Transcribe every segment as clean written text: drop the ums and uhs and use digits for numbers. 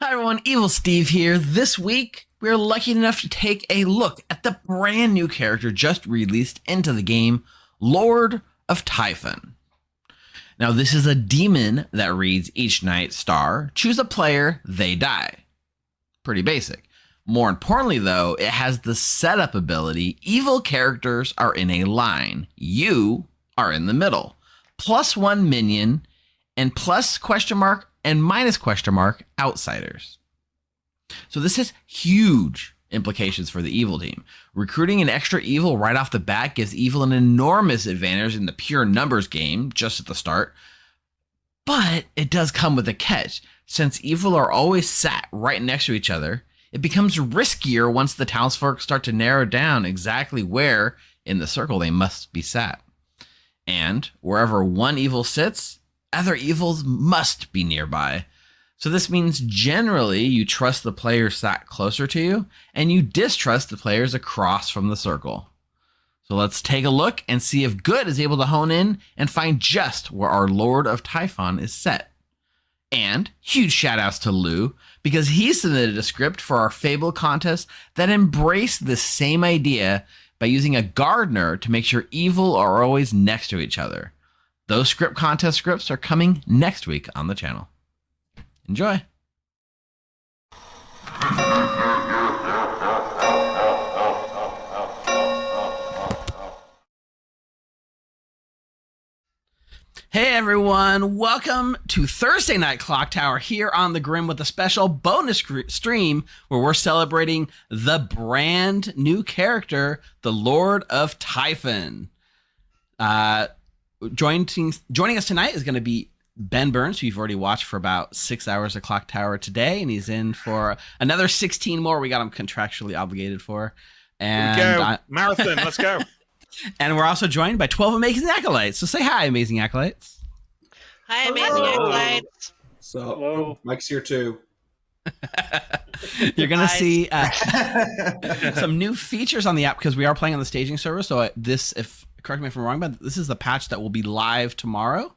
Hi everyone, Evil Steve here. This week, we're lucky enough to take a look at the brand new character just released into the game, Lord of Typhon. Now, this is a demon that reads each night star, choose a player, they die. Pretty basic. More importantly, though, it has the setup ability evil characters are in a line, you are in the middle. +1 minion and plus question mark and minus question mark outsiders. So this has huge implications for the evil team. Recruiting an extra evil right off the bat gives evil an enormous advantage in the pure numbers game just at the start. But it does come with a catch. Since evil are always sat right next to each other, it becomes riskier once the townsfolk start to narrow down exactly where in the circle they must be sat. And wherever one evil sits, other evils must be nearby. So this means generally you trust the players sat closer to you and you distrust the players across from the circle. So let's take a look and see if Good is able to hone in and find just where our Lord of Typhon is set. And huge shout outs to Lou because he submitted a script for our Fable contest that embraced this same idea by using a gardener to make sure evil are always next to each other. Those script contest scripts are coming next week on the channel. Enjoy. Hey everyone, welcome to Thursday Night Clocktower here on the Grim with a special bonus stream where we're celebrating the brand new character, the Lord of Typhon. Joining us tonight is going to be Ben Burns, who you've already watched for about 6 hours of Clocktower today, and he's in for another 16 more we got him contractually obligated for. And here we go. Marathon, let's go. And we're also joined by 12 amazing acolytes. So say hi, amazing acolytes. Hi, amazing acolytes. So, Hello. Mike's here too. You're going to see some new features on the app because we are playing on the staging server. So correct me if I'm wrong, but this is the patch that will be live tomorrow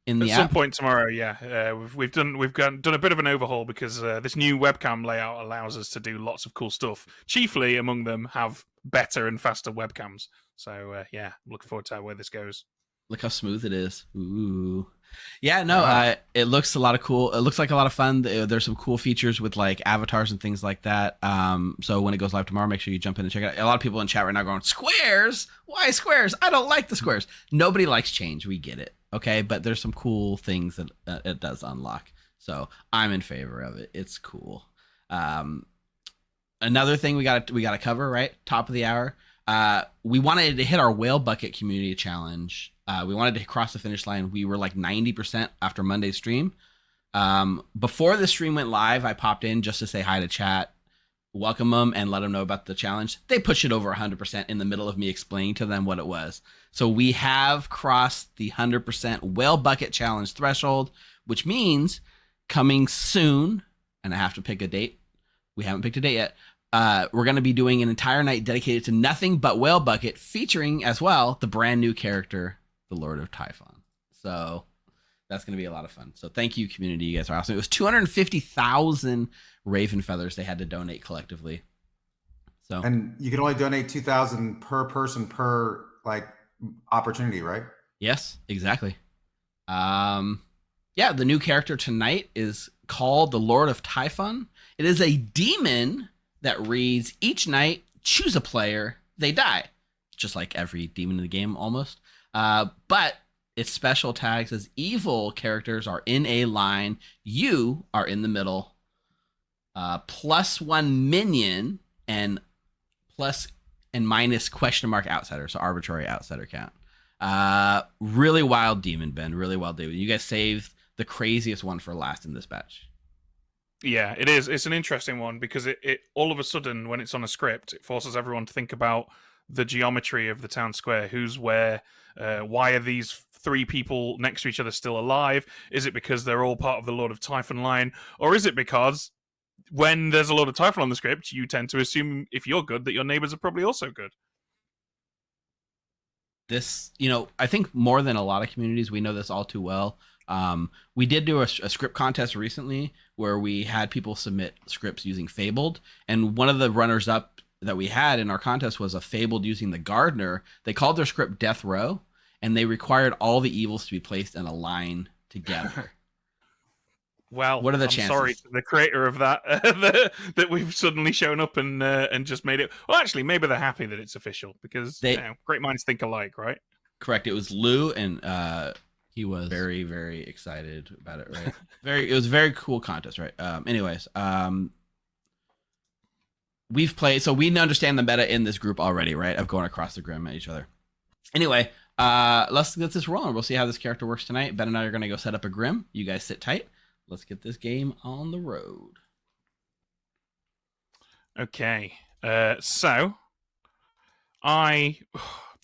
in the At app. some point tomorrow, yeah. We've done a bit of an overhaul because this new webcam layout allows us to do lots of cool stuff. Chiefly among them have better and faster webcams. So yeah, I'm looking forward to where this goes. Look how smooth it is. Ooh. Yeah, no, it looks a lot of cool. It looks like a lot of fun. There's some cool features with like avatars and things like that. So when it goes live tomorrow, make sure you jump in and check it out. A lot of people in chat right now going, squares? Why squares? I don't like the squares. Nobody likes change. We get it. Okay. But there's some cool things that it does unlock. So I'm in favor of it. It's cool. Another thing we got to cover, right? Top of the hour. We wanted to hit our whale bucket community challenge. We wanted to cross the finish line. We were like 90% after Monday's stream. Before the stream went live, I popped in just to say hi to chat, welcome them, and let them know about the challenge. They pushed it over 100% in the middle of me explaining to them what it was. So we have crossed the 100% whale bucket challenge threshold, which means coming soon, and I have to pick a date. We haven't picked a date yet. We're going to be doing an entire night dedicated to nothing but Whale Bucket, featuring as well the brand new character, the Lord of Typhon. So that's going to be a lot of fun. So thank you, community. You guys are awesome. It was 250,000 Raven feathers they had to donate collectively. So And you can only donate 2,000 per person per like opportunity, right? yes, exactly. Yeah, the new character tonight is called the Lord of Typhon. It is a demon that reads each night, choose a player, they die. Just like every demon in the game almost. But its special tags as evil characters are in a line, you are in the middle, +1 minion, and plus and minus question mark outsider, so arbitrary outsider count. Really wild demon, Ben. Really wild demon. You guys saved the craziest one for last in this batch. Yeah, it is. It's an interesting one because it all of a sudden, when it's on a script, it forces everyone to think about the geometry of the town square. Who's where? Why are these three people next to each other still alive? Is it because they're all part of the Lord of Typhon line? Or is it because when there's a Lord of Typhon on the script, you tend to assume if you're good that your neighbors are probably also good? This, I think more than a lot of communities, we know this all too well. We did do a script contest recently where we had people submit scripts using Fabled, and one of the runners up that we had in our contest was a Fabled using the Gardener. They called their script Death Row, and they required all the evils to be placed in a line together. Well, what are the I'm chances? sorry to the creator of that that we've suddenly shown up and just made it. Well, actually, maybe they're happy that it's official because great minds think alike, right? Correct. It was Lou, and he was very, very excited about it. Right. It was a very cool contest. Right. Anyways, we've played, so we understand the meta in this group already, right? Of going across the Grim at each other. Anyway, let's get this rolling. We'll see how this character works tonight. Ben and I are going to go set up a Grim. You guys sit tight. Let's get this game on the road. Okay. So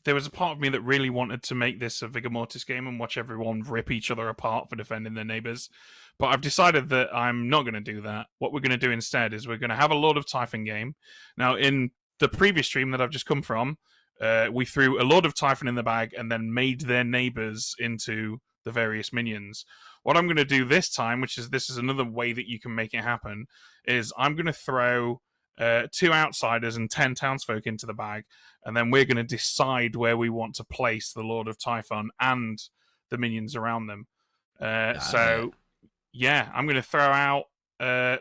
there was a part of me that really wanted to make this a Vigor Mortis game and watch everyone rip each other apart for defending their neighbors. But I've decided that I'm not going to do that. What we're going to do instead is we're going to have a Lord of Typhon game. Now, in the previous stream that I've just come from, we threw a Lord of Typhon in the bag and then made their neighbors into the various minions. What I'm going to do this time, this is another way that you can make it happen, is I'm going to throw 2 outsiders and 10 townsfolk into the bag, and then we're going to decide where we want to place the Lord of Typhon and the minions around them. Yeah, I'm going to throw out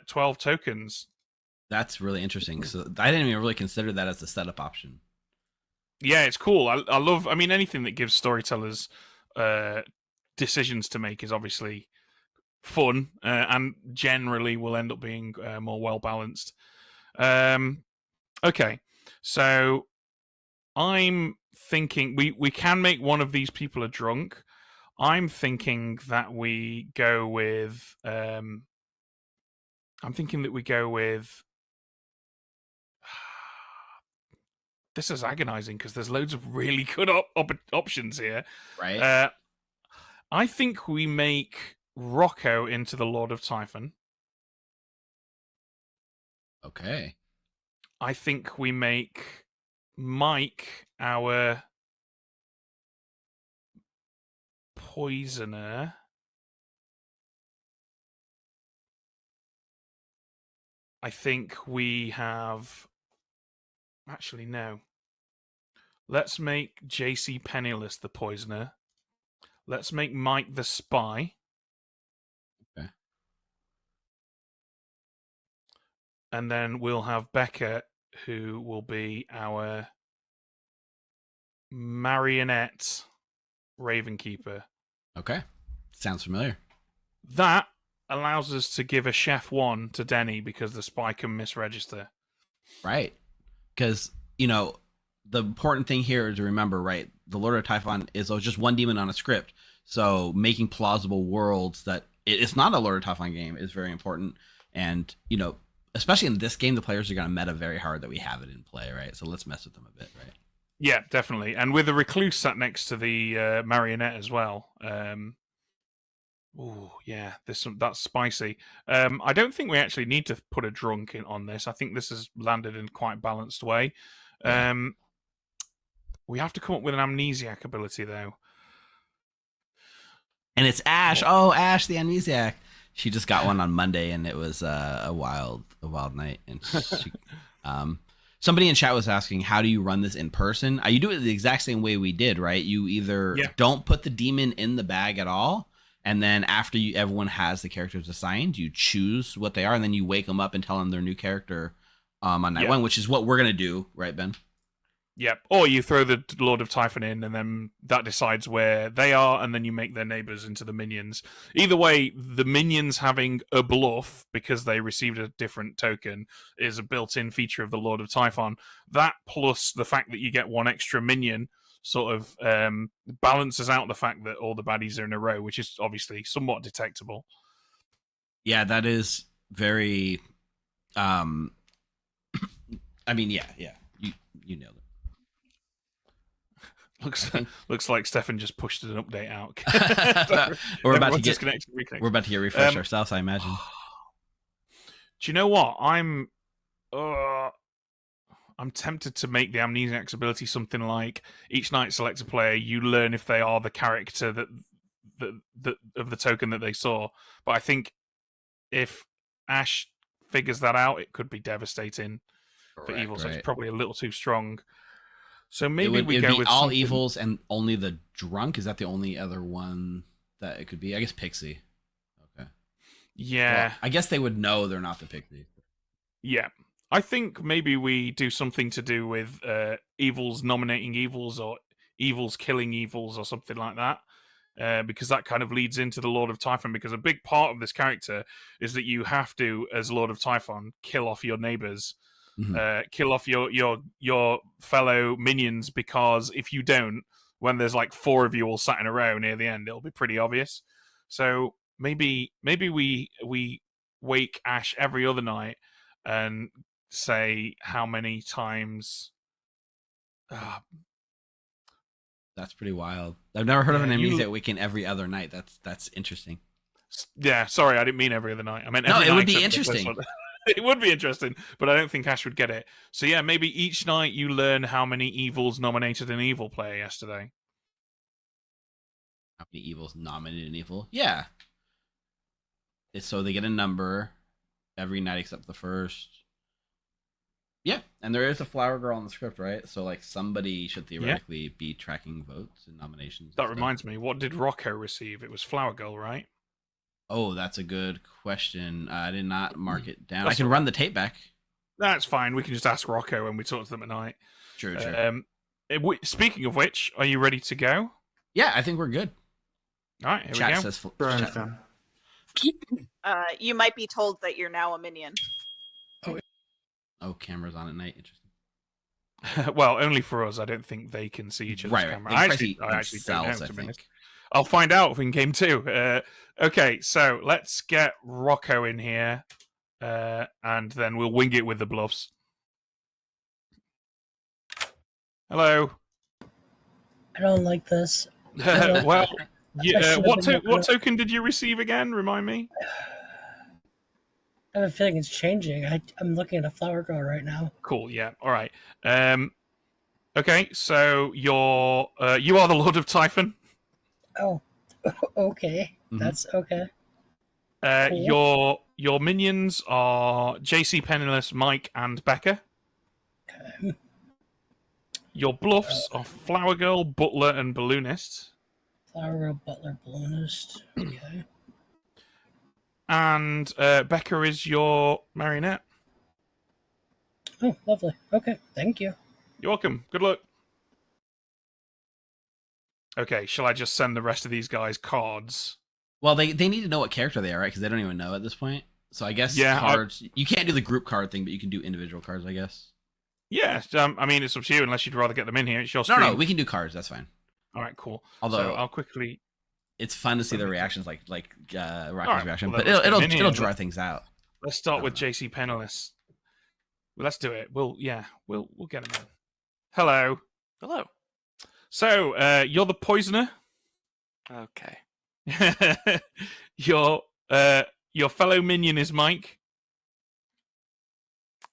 12 tokens. That's really interesting. So I didn't even really consider that as the setup option. Yeah, it's cool. I love, anything that gives storytellers decisions to make is obviously fun and generally will end up being more well balanced. Okay, so I'm thinking we can make one of these people a drunk. I'm thinking that we go with this is agonizing because there's loads of really good options here. Right. I think we make Rocco into the Lord of Typhon. Okay. I think we make Mike our poisoner. I think we have... Actually, no. Let's make JC Penniless the poisoner. Let's make Mike the spy. Okay. And then we'll have Becca, who will be our marionette Ravenkeeper. Okay. Sounds familiar. That allows us to give a Chef 1 to Denny because the spy can misregister. Right. Because, the important thing here is to remember, right, the Lord of Typhon is just one demon on a script. So making plausible worlds that it's not a Lord of Typhon game is very important. And, especially in this game, the players are going to meta very hard that we have it in play, right? So let's mess with them a bit, right? Yeah, definitely. And with the recluse sat next to the marionette as well. Oh, yeah, that's spicy. I don't think we actually need to put a drunk on this. I think this has landed in quite a balanced way. Yeah. We have to come up with an amnesiac ability, though. And it's Ash. Oh, Ash, the amnesiac. She just got one on Monday, and it was a wild night. And she, somebody in chat was asking, how do you run this in person? You do it the exact same way we did, right? You either don't put the demon in the bag at all, and then after everyone has the characters assigned, you choose what they are, and then you wake them up and tell them their new character on night 1, which is what we're going to do, right, Ben? Yep. Or you throw the Lord of Typhon in, and then that decides where they are, and then you make their neighbors into the minions. Either way, the minions having a bluff because they received a different token is a built-in feature of the Lord of Typhon. That plus the fact that you get one extra minion sort of balances out the fact that all the baddies are in a row, which is obviously somewhat detectable. Yeah, that is very... yeah. You nailed it. Looks like Stefan just pushed an update out. We're about to get refresh ourselves, I imagine. Do you know what? I'm tempted to make the amnesiac's ability something like each night select a player, you learn if they are the character that of the token that they saw. But I think if Ash figures that out, it could be devastating for Correct, evil. So right. it's probably a little too strong. So It maybe would we it'd go be with all something... evils and only the drunk. Is that the only other one that it could be? I guess Pixie. Okay. Yeah. Well, I guess they would know they're not the Pixie. Yeah. I think maybe we do something to do with evils nominating evils or evils killing evils or something like that. Because that kind of leads into the Lord of Typhon, because a big part of this character is that you have to, as Lord of Typhon, kill off your neighbors, kill off your fellow minions, because if you don't, when there's like 4 of you all sat in a row near the end, it'll be pretty obvious. So maybe we wake Ash every other night and say how many times. That's pretty wild. I've never heard of an Yeah, enemy you- that weekend every other night. That's interesting. Yeah, sorry, I didn't mean every other night. I meant No, every it night would be except for the first interesting. one. It would be interesting, but I don't think Ash would get it. So yeah, maybe each night you learn how many evils nominated an evil player yesterday. How many evils nominated an evil? Yeah. So they get a number every night except the first. Yeah, and there is a flower girl in the script, right? So like somebody should theoretically be tracking votes and nominations. That reminds me, what did Rocco receive? It was Flower Girl, right? Oh, that's a good question. I did not mark it down. That's I can all run the tape back. That's fine. We can just ask Rocco when we talk to them at night. Sure. Speaking of which, are you ready to go? Yeah, I think we're good. All right, here Chat we go. says Sure, I chat. understand. You might be told that you're now a minion. Oh, cameras on at night. Interesting. Well, only for us. I don't think they can see each other's Right. camera. They I can see actually don't know, themselves, to I be think. honest. I'll find out in game 2. Okay, so let's get Rocco in here, and then we'll wing it with the bluffs. Hello. I don't like this. Well, should've what been looking up- token did you receive again? Remind me. I have a feeling it's changing. I'm looking at a flower girl right now. Cool. Yeah. All right. Okay. So you are the Lord of Typhon. Oh, okay. Mhm. That's okay. Cool. Your minions are JC Penniless, Mike, and Becca. Okay. Your bluffs are Flower Girl, Butler, and Balloonist. Flower girl, butler, balloonist. Okay. And Becca is your marionette. Oh, lovely. Okay, thank you. You're welcome. Good luck. Okay, shall I just send the rest of these guys cards? Well, they need to know what character they are, right? Because they don't even know at this point. So I guess Yeah, cards. You can't do the group card thing, but you can do individual cards, I guess. Yeah, I mean, it's up to you unless you'd rather get them in here. It's your No, stream. no, we can do cards. That's fine. All right, cool. Although so I'll quickly... it's fun to see their reactions, like Rocky's right, reaction, well, but then let's get them in it'll here. draw things out. Let's start with I don't JC Penniless. Well, let's do it. We'll get him in. Hello. Hello. So, you're the poisoner. Okay. Your fellow minion is Mike,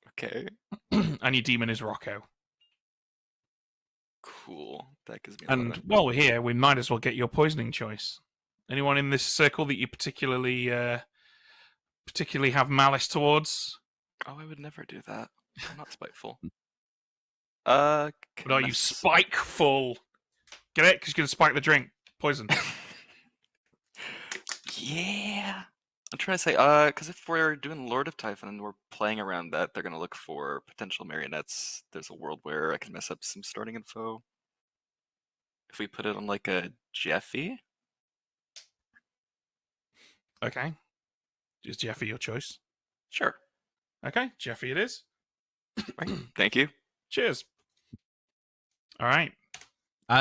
Okay. and your demon is Rocco. Cool. That gives me a lot And of... while we're here, we might as well get your poisoning choice. Anyone in this circle that you particularly have malice towards? Oh, I would never do that. I'm not spiteful. But are you Connect- spikeful? Get it? Because you're going to spike the drink. Poison. Yeah. I'm trying to say, because if we're doing Lord of Typhon and we're playing around that, they're gonna look for potential marionettes. There's a world where I can mess up some starting info. If we put it on like a Jeffy, Okay. Is Jeffy your choice? sure. Okay, Jeffy it is. Right. Thank you. Cheers. All right.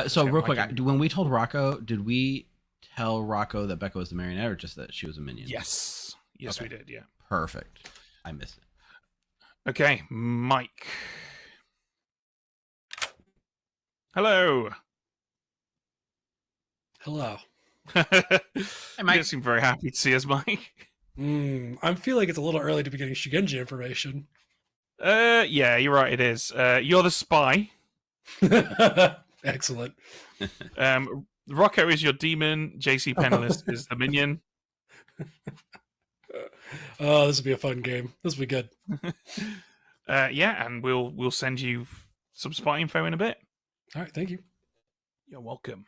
So get real Mike quick, in. when we told Rocco, did we tell Rocco that Becca was the marionette, or just that she was a minion? Yes. Yes, Okay. we did, yeah. Perfect. I missed it. Okay, Mike. Hello. Hello. You Mike. don't seem very happy to see us, Mike. I feel like it's a little early to be getting Shigenji information. Yeah, you're right, it is. You're the spy. Excellent. Rocco is your demon. JC Penniless is the minion. Oh, this will be a fun game. This will be good. Yeah, and we'll send you some spot info in a bit. All right, thank you. You're welcome.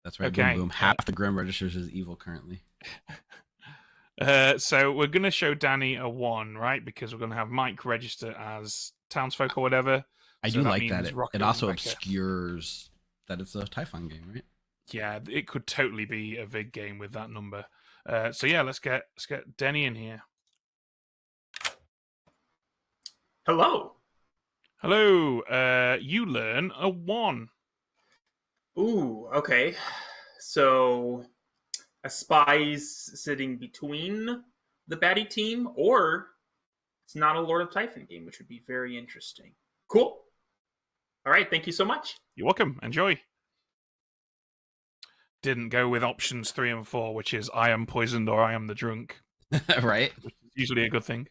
That's right. Okay, Boom boom. Half the Grim registers as evil currently. So we're going to show Danny a 1, right? Because we're going to have Mike register as townsfolk or whatever. I So do that like that. means Rocket It also and Becca. obscures that it's a Typhon game, right? Yeah, it could totally be a big game with that number. So yeah, let's get Denny in here. Hello. Hello. You learn a 1. Ooh, okay. So a spy's sitting between the baddie team, or it's not a Lord of Typhon game, which would be very interesting. Cool. All right, thank you so much. You're welcome. Enjoy. Didn't go with options 3 and 4, which is I am poisoned or I am the drunk. Right? Which is usually a good thing.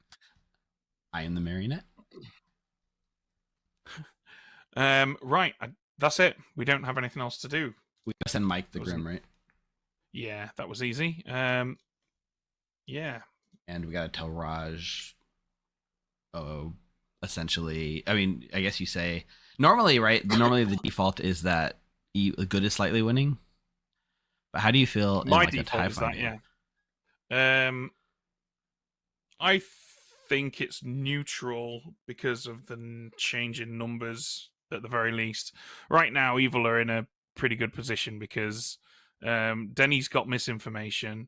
I am the marionette. Right. That's it. We don't have anything else to do. We gotta send Mike the Wasn't- Grim, right? Yeah, that was easy. Yeah. And we gotta tell Raj. Oh, essentially. I mean, I guess you say normally, right? Normally, the default is that good is slightly winning. But how do you feel in My like a default is Typhon that, game? yeah. I think it's neutral because of the change in numbers at the very least. Right now, Evil are in a pretty good position because Denny's got misinformation.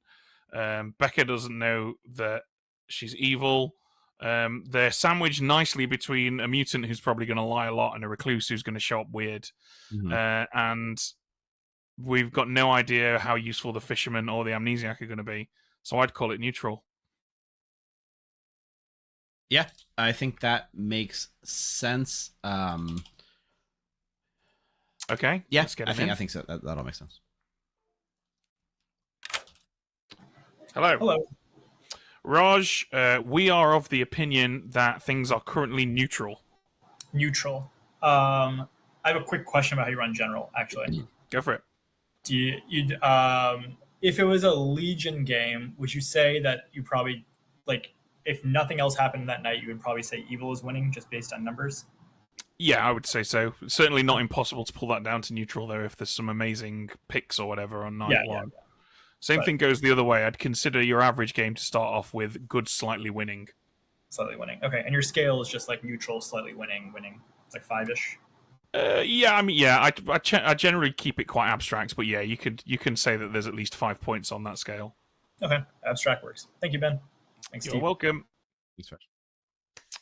Becca doesn't know that she's evil. They're sandwiched nicely between a mutant who's probably going to lie a lot and a recluse who's going to show up weird. Mhm. And we've got no idea how useful the fisherman or the amnesiac are going to be. So I'd call it neutral. Yeah, I think that makes sense. Okay. Yeah, Let's get I him think in. I think so. That all makes sense. Hello. Hello. Raj, we are of the opinion that things are currently neutral. Neutral. I have a quick question about how you run general, actually. Go for it. Do you if it was a Legion game, would you say that you probably, like, if nothing else happened that night, you would probably say evil is winning just based on numbers? Yeah, I would say so. Certainly not impossible to pull that down to neutral, though, if there's some amazing picks or whatever on night one. Yeah. Same But- thing goes the other way. I'd consider your average game to start off with good, slightly winning. Slightly winning. Okay, and your scale is just like neutral, slightly winning. It's like 5-ish. Yeah, I mean, yeah, I generally keep it quite abstract, but yeah, you can say that there's at least 5 points on that scale. Okay, abstract works. Thank you, Ben. Thanks, You're Steve. welcome. Thanks, Raj.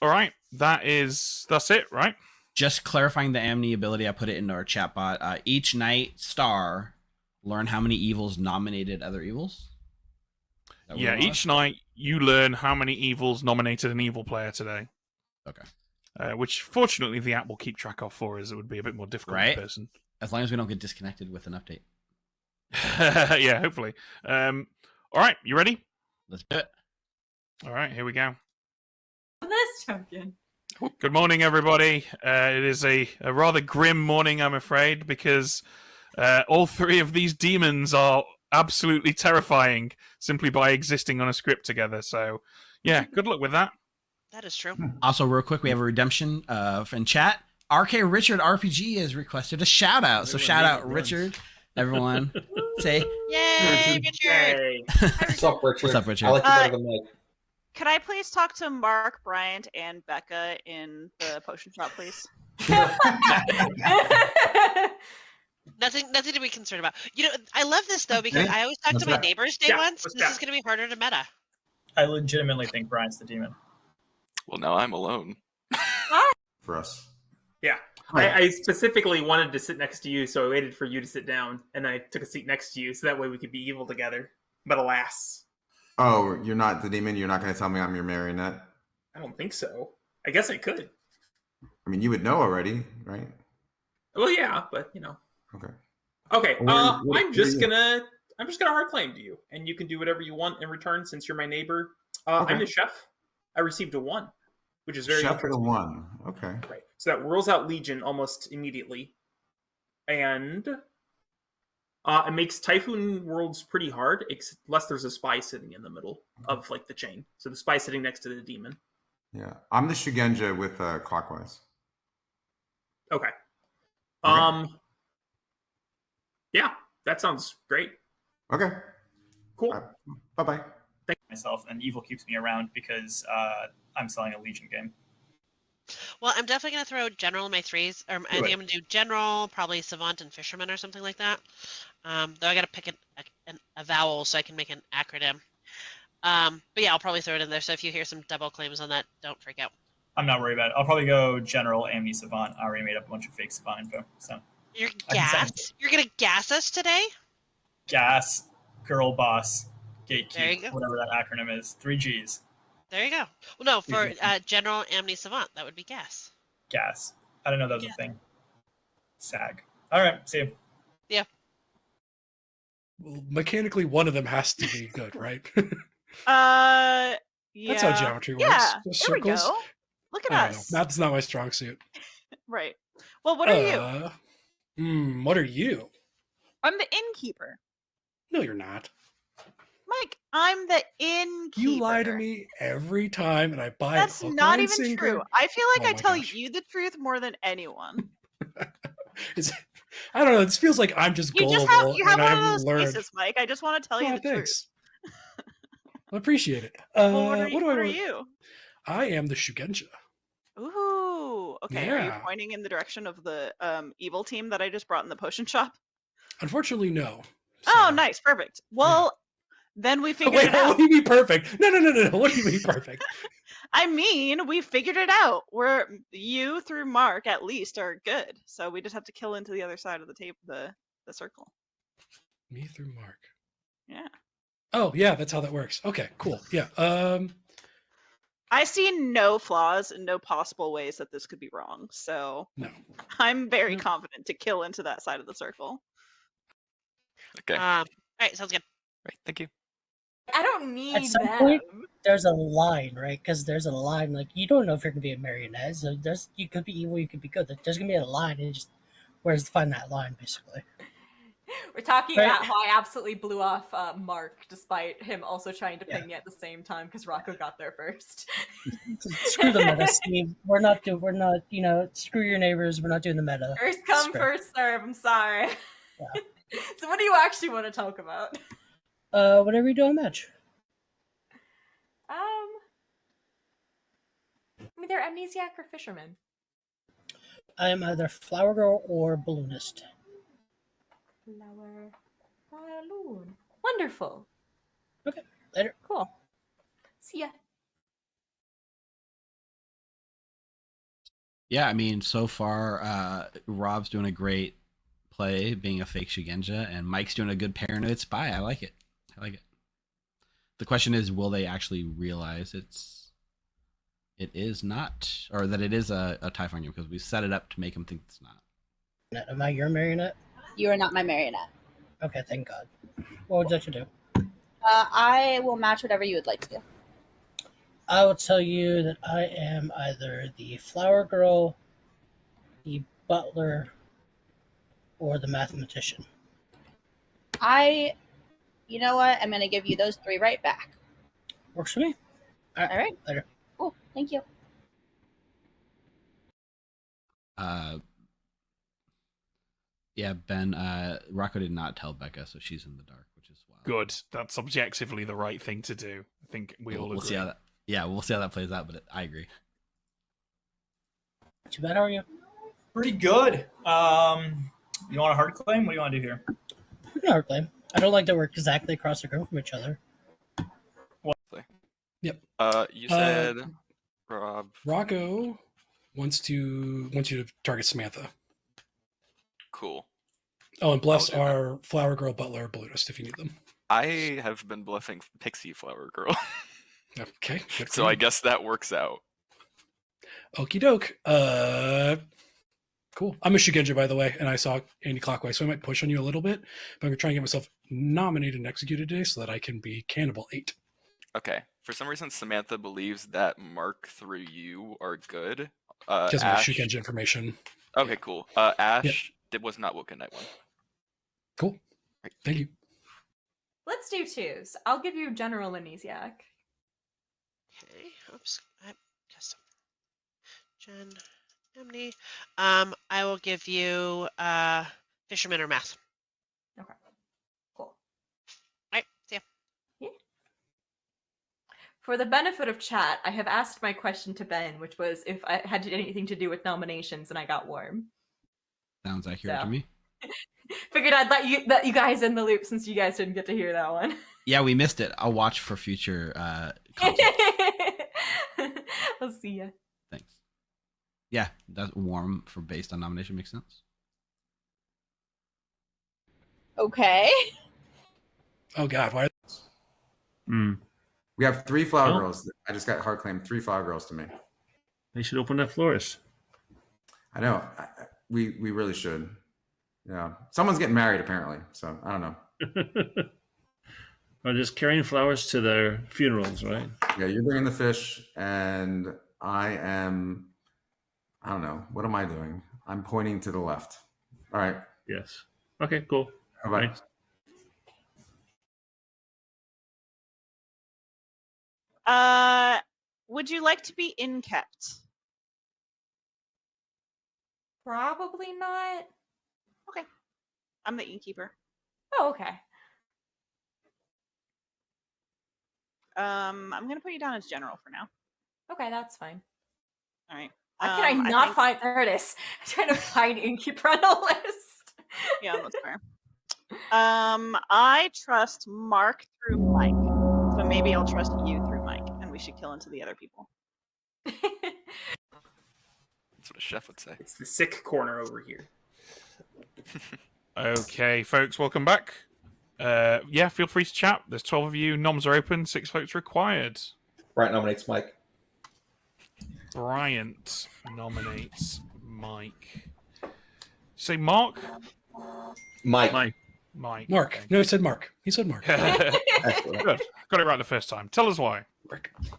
All right, that's it, right? Just clarifying the Amni ability, I put it into our chat bot. Each night, star, learn how many evils nominated other evils. Is that what Yeah, it was? each night you learn how many evils nominated an evil player today. Okay. Which, fortunately, the app will keep track of for us. It would be a bit more difficult Right. in person. As long as we don't get disconnected with an update. Yeah, hopefully. All right, you ready? Let's do it. All right, here we go. This champion. Good morning, everybody. It is a rather grim morning, I'm afraid, because all 3 of these demons are absolutely terrifying simply by existing on a script together. So, yeah, good luck with that. That is true. Also, real quick, we have a redemption in chat. RK Richard RPG has requested a shout out. So shout out Richard. Everyone say Yay, Richard! Yay. What's up, Richard? What's up, Richard? I like you better than Mike. Could I please talk to Mark, Bryant, and Becca in the potion shop, please? Nothing to be concerned about. You know, I love this though because I always talk to my neighbors day Yeah, once. what's This that? is going to be harder to meta. I legitimately think Brian's the demon. Well, now I'm alone. For us. Yeah. I specifically wanted to sit next to you, so I waited for you to sit down, and I took a seat next to you, so that way we could be evil together. But alas, Oh, you're not the demon? You're not going to tell me I'm your marionette? I don't think so. I guess I could. I mean, you would know already, right? Well, yeah, but you know. Okay. Okay. What I'm just are you? gonna hard claim to you, and you can do whatever you want in return since you're my neighbor. Okay. I'm the chef. I received a 1, which is very Chef of the interesting. 1. Okay. Right. So that rules out Legion almost immediately. And It makes Typhoon worlds pretty hard, unless there's a spy sitting in the middle of like the chain. So the spy sitting next to the demon. Yeah, I'm the Shugenja with clockwise. Okay. Okay. Yeah, that sounds great. Okay. Cool. Bye bye. Thank myself, and evil keeps me around because I'm selling a Legion game. Well, I'm definitely gonna throw general in my threes. I think it. I'm gonna do general, probably savant and fisherman or something like that. Though I gotta pick a vowel so I can make an acronym. But yeah, I'll probably throw it in there. So if you hear some double claims on that, don't freak out. I'm not worried about it. I'll probably go general, Amni, savant. I already made up a bunch of fake savant info. So You're gas. You're gonna gas us today? gas, girl boss, There you gatekeep, go. whatever that acronym is. 3 Gs. There you go. Well, no, for general amni savant, that would be gas. Gas. I don't know that was a thing. SAG. All right. See you. Yeah. Well, mechanically, one of them has to be good, right? Yeah. That's how geometry works. Yeah. Just There circles. we go. Look at I don't know. us. That's not my strong suit. Right. Well, what are you? What are you? I'm the innkeeper. No, you're not. Mike, I'm the innkeeper. You lie to me every time, and I buy That's it. Hook, not line, even sinker. true. I feel like Oh I my tell gosh. you the truth more than anyone. I don't know. It feels like I'm just You gullible, just have and I one of haven't those learned. faces, Mike. I just want to tell you Oh, the thanks. truth. I appreciate it. Well, what do I are want? you? I am the Shugenja. Ooh. Okay. Are you Yeah. pointing in the direction of the evil team that I just brought in the potion shop? Unfortunately, no. Oh, nice. Perfect. Well, then we figured Wait, it out. what do you mean perfect? No. What do you mean perfect? I mean, we figured it out. We're you through Mark at least are good. So we just have to kill into the other side of the tape, the circle. Me through Mark. Yeah. Oh, yeah, that's how that works. Okay, cool. Yeah. I see no flaws and no possible ways that this could be wrong. So no. I'm very confident to kill into that side of the circle. Okay. All right, sounds good. Right. Thank you. I don't need At some them. point, there's a line, right? Because there's a line. Like you don't know if you're gonna be a marionette. So you could be evil, you could be good. There's gonna be a line, and just where's to find that line, basically. We're talking Right. about how I absolutely blew off Mark, despite him also trying to ping me at the same time because Rocco got there first. Screw the meta, Steve. We're not. You know, screw your neighbors. We're not doing the meta. First come, script. first serve. I'm sorry. Yeah. So, what do you actually want to talk about? Whatever you do on match. I mean, they're amnesiac or fishermen. I am either flower girl or balloonist. Flower balloon. Wonderful. Okay, later. Cool. See ya. Yeah, I mean, so far, Rob's doing a great play, being a fake Shugenja, and Mike's doing a good paranoid spy. I like it. The question is, will they actually realize it is not, or that it is a Typhon game, because we set it up to make them think it's not. Am I your marionette? You are not my marionette. Okay, thank God. What would you like to do? I will match whatever you would like to do. I will tell you that I am either the flower girl, the butler, or the mathematician. You know what? I'm going to give you those 3 right back. Works for me. All right. Later. Cool. Thank you. Yeah, Ben, Rocco did not tell Becca, so she's in the dark, which is wild. Good. That's objectively the right thing to do. I think we'll We'll see how that. Yeah, we'll see how that plays out, but I agree. Too bad. How are you? Pretty good. You want a hard claim? What do you want to do here? We can hard claim. I don't like that we're exactly across the room from each other. Yep. You said Rob. Rocco wants you to target Samantha. Cool. Oh, and bless our flower girl, butler, balloonist if you need them. I have been bluffing Pixie Flower Girl. Okay. So I guess that works out. Okie doke. Cool. I'm a Shugenja, by the way, and I saw anti-clockwise, so I might push on you a little bit, but I'm going to try and get myself nominated and executed today so that I can be Cannibal 8. Okay. For some reason, Samantha believes that Mark through you are good. Just my Ash... Shugenja information. Okay, cool. Ash was not woken night 1. Cool. Right. Thank you. Let's do twos. I'll give you general amnesiac. Okay. Oops. I custom. Gen. Amni. I will give you fisherman or math. Okay. Cool. All right. See ya. Yeah. For the benefit of chat, I have asked my question to Ben, which was if I had anything to do with nominations, and I got warm. Sounds accurate to So. me. Figured I'd let you guys in the loop since you guys didn't get to hear that one. Yeah, we missed it. I'll watch for future content. I'll see ya. Thanks. Yeah, that's warm for based on nomination makes sense. Okay. Oh God, why? We have 3 flower Oh. girls. I just got hard claim 3 flower girls to me. They should open their florist. I know. We really should. Yeah. Someone's getting married apparently. So I don't know. Or just carrying flowers to their funerals, right? Yeah, you're bringing the fish, and I don't know. What am I doing? I'm pointing to the left. All right. Yes. Okay, cool. Bye-bye. Thanks. Would you like to be inkept? Probably not. Okay. I'm the innkeeper. Oh, okay. I'm gonna put you down as general for now. Okay, that's fine. All right. How can I not find? There it is. I'm trying to find innkeeper on the list. Yeah, that's fair. I trust Mark through Mike, so maybe I'll trust you through Mike, and we should kill into the other people. That's what a chef would say. It's the sick corner over here. Okay, folks, welcome back. Yeah, feel free to chat. There's 12 of you. Noms are open. 6 votes required. Bryant nominates Mike. Bryant nominates Mike. Say Mark? Mike. Mike. Mike. Mark. Okay. No, he said Mark. He said Mark. Excellent. Good. Got it right the first time. Tell us why.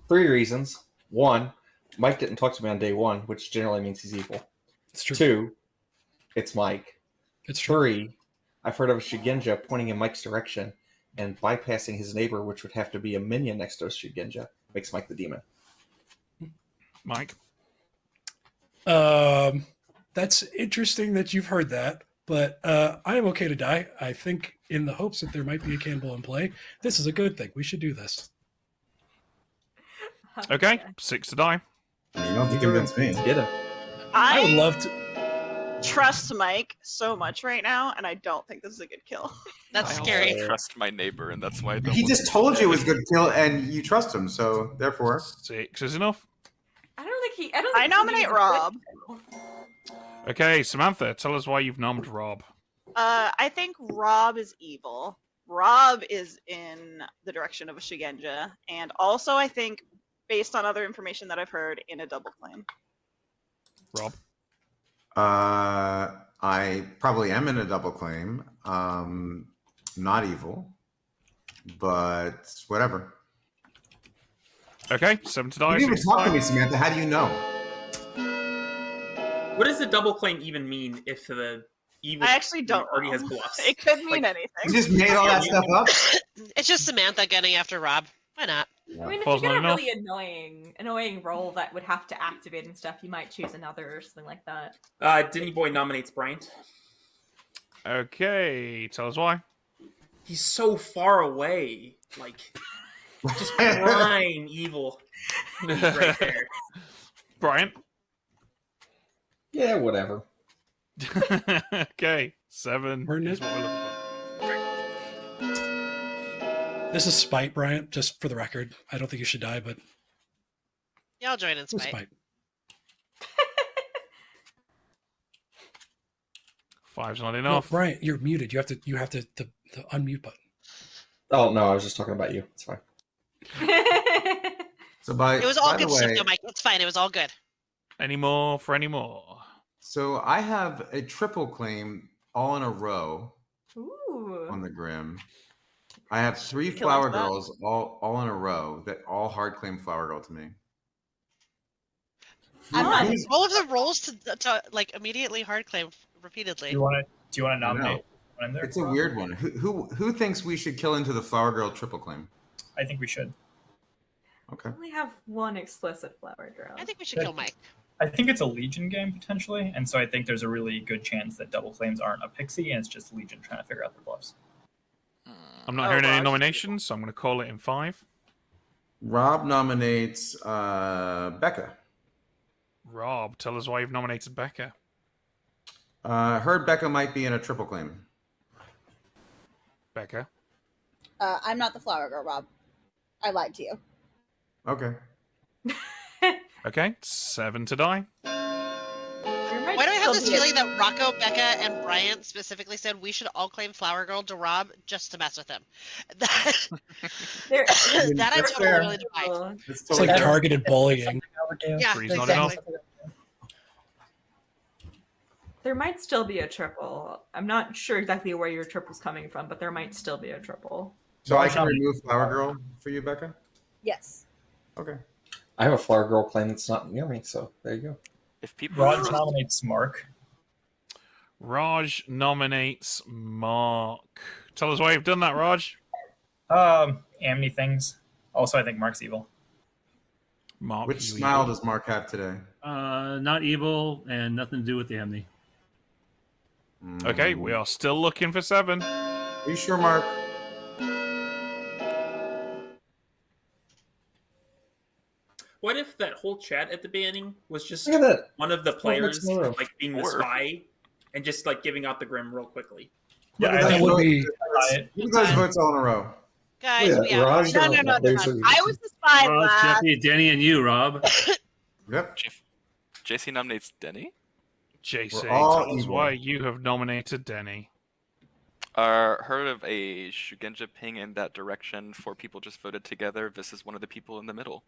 3 reasons. 1, Mike didn't talk to me on day 1, which generally means he's evil. It's true. 2, it's Mike. It's true. 3, I've heard of a Shigenja pointing in Mike's direction and bypassing his neighbor, which would have to be a minion next to a Shigenja, makes Mike the demon. Mike. That's interesting that you've heard that, but I am okay to die. I think in the hopes that there might be a cannibal in play, this is a good thing. We should do this. Okay, 6 to die. You don't have to convince me. Get him. I would I love to. trust Mike so much right now, and I don't think this is a good kill. That's I scary. also trust my neighbor, and that's why I don't He want just to told you it do was a good kill, and you trust him. So therefore, 6 is enough. I don't think he. I don't. I Think he nominate needs a Rob. good- Okay, Samantha, tell us why you've nommed Rob. I think Rob is evil. Rob is in the direction of a Shigenja, and also I think, based on other information that I've heard, in a double claim. Rob. I probably am in a double claim. Not evil, but whatever. Okay, 7 to die. You didn't 6 even to talk to die. me, Samantha. How do you know? What does the double claim even mean if the evil I actually don't already know. has bluffs? It could mean Like, anything. You just made all that stuff up. It's just Samantha getting after Rob. Why not? I mean, if Falls you get a not really annoying role that would have to activate and stuff, you might choose another or something like that. Dinny Boy nominates Bryant. Okay, tell us why. He's so far away. Like, just prime evil. He's right there. Brian. Yeah, whatever. Okay, 7 We're is what we're looking This is spite, Bryant, just for the record. I don't think you should die, but Yeah, I'll join in it's spite. spite. for. 5's not No, enough. Bryant, you're muted. You have to the unmute button. Oh, no, I was just talking about you. It's fine. So by It was all by the good stuff, way, though, Mike. It's fine. It was all good. Any more for any more? so I have a triple claim all in a row Ooh. on the Grim. I have 3 Kill flower into that. girls all in a row that all hard claim flower girl to me. I'm Fun. not. All of the rolls to like immediately hard claim repeatedly. Do you want to I know. nominate when I'm there. It's a weird one. Who thinks we should kill into the Flower Girl triple claim? I think we should. Okay. We only have one explicit flower girl. I think we should kill Mike. I think it's a Legion game potentially, and so I think there's a really good chance that double claims aren't a pixie, and it's just Legion trying to figure out their bluffs. I'm not hearing any nominations, so I'm going to call it in 5. Rob nominates Becca. Rob, tell us why you've nominated Becca. Heard Becca might be in a triple claim. Becca. I'm not the flower girl, Rob. I lied to you. Okay. Okay, 7 to die. Why do I have this feeling that Rocco, Becca, and Bryant specifically said we should all claim Flower Girl to Rob just to mess with him? That I'm totally willing to buy. It's like targeted bullying. Yeah, exactly. There might still be a triple. I'm not sure exactly where your triple's coming from, but there might still be a triple. So I can remove Flower Girl for you, Becca? Yes. Okay. I have a Flower Girl claim that's not near me, so there you go. If people Raj nominates Mark. Raj nominates Mark. Tell us why you've done that, Raj. Amni things. Also, I think Mark's evil. Mark, which smile does Mark have today? Not evil and nothing to do with the Amni. Okay, we are still looking for 7. Are you sure, Mark? What if that whole chat at the beginning was just Look at that. one of the players in a row. like being the spy and just like giving out the Grim real quickly? Yeah, that would be. Who guys votes all in a row? Guys, Yeah, we have Raj No. I was the spy Raj, last. Jeffy, Denny, and you, Rob. Yep. JC nominates Denny. JC, We're all tell us evil. why you have nominated Denny. Heard of a Shugenja ping in that direction? 4 people just voted together. This is one of the people in the middle.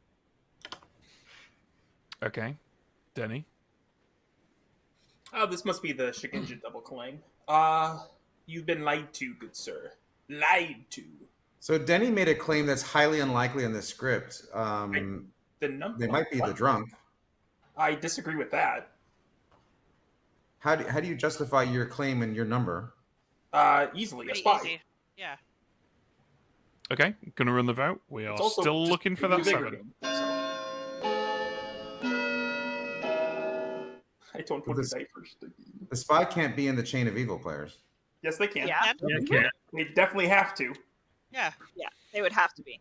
Okay, Denny. Oh, this must be the Shigenja double claim. You've been lied to, good sir. Lied to. So Denny made a claim that's highly unlikely in this script. The number. They might be the drunk. I disagree with that. How do you justify your claim and your number? Easily a pretty spy. easy. Yeah. Okay, gonna run the vote. We are It's also still just looking for the that bigger 7. game, so. I don't want to die first. The spy can't be in the chain of evil players. Yes, they can. Yeah. Yeah, can. They definitely have to. Yeah. Yeah, they would have to be.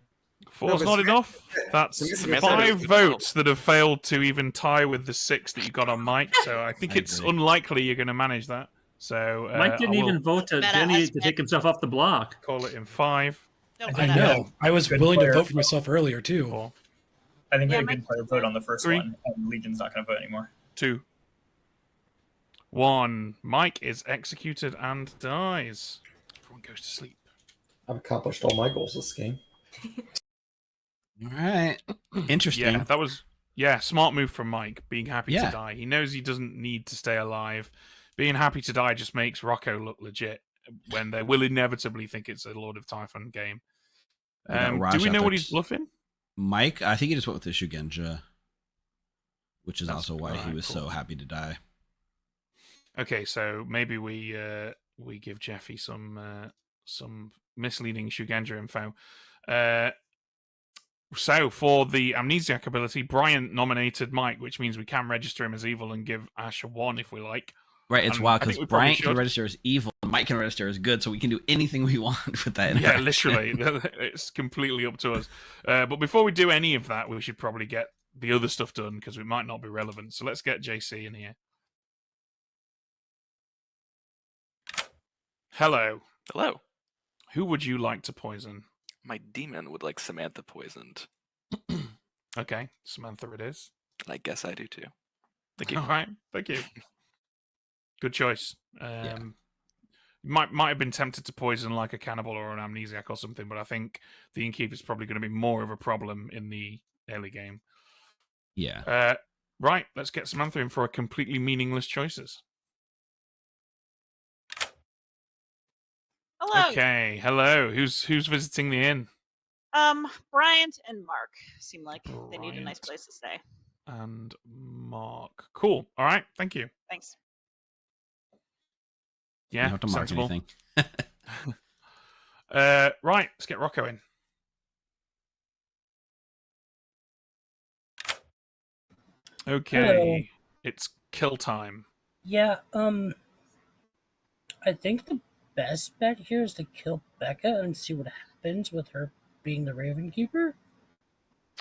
4's but not enough. That's Samantha 5 does- votes that have failed to even tie with the 6 that you got on Mike. So I think I it's agree. unlikely you're going to manage that. So Mike didn't I will even vote to Meta Denny has to take himself off the block. call it in 5. Don't I do that. know. I was Good willing to player. vote for myself earlier too. 4, I think we Yeah, had a good player vote on the first 3. one, and Legion's not going to vote anymore. 2, 1. Mike is executed and dies. Everyone goes to sleep. I've accomplished all my goals this game. All right. Interesting. Yeah, that was smart move from Mike, being happy Yeah. to die. He knows he doesn't need to stay alive. Being happy to die just makes Rocco look legit when they will inevitably think it's a Lord of Typhon game. We got Raj Do we out know there what he's t- bluffing? Mike, I think he just went with the Shugenja, which is That's also why he alright, was cool. so happy to die. Okay, so maybe we give Jeffy some misleading Shugenja info. So for the amnesiac ability, Brian nominated Mike, which means we can register him as evil and give Ash a 1 if we like. Right, it's And wild I think because we probably Brian can should. register as evil, and Mike can register as good, so we can do anything we want with that. Yeah, interaction. literally. It's completely up to us. But before we do any of that, we should probably get the other stuff done because it might not be relevant. So let's get JC in here. Hello. Hello. Who would you like to poison? My demon would like Samantha poisoned. Okay, Samantha it is. And I guess I do too. Thank you. All right, thank you. Good choice. Might have been tempted to poison like a cannibal or an amnesiac or something, but I think the innkeeper is probably going to be more of a problem in the early game. Yeah. Right, let's get Samantha in for a completely meaningless choices. Hello. Okay, hello. Who's visiting the inn? Bryant and Mark seem like they need a nice Bryant. place to stay. And Mark. Cool. All right, thank you. Thanks. You Yeah, don't have to mark sensible. anything. Right, let's get Rocco in. Okay, Hello. it's kill time. Yeah, I think the best bet here is to kill Becca and see what happens with her being the Raven Keeper.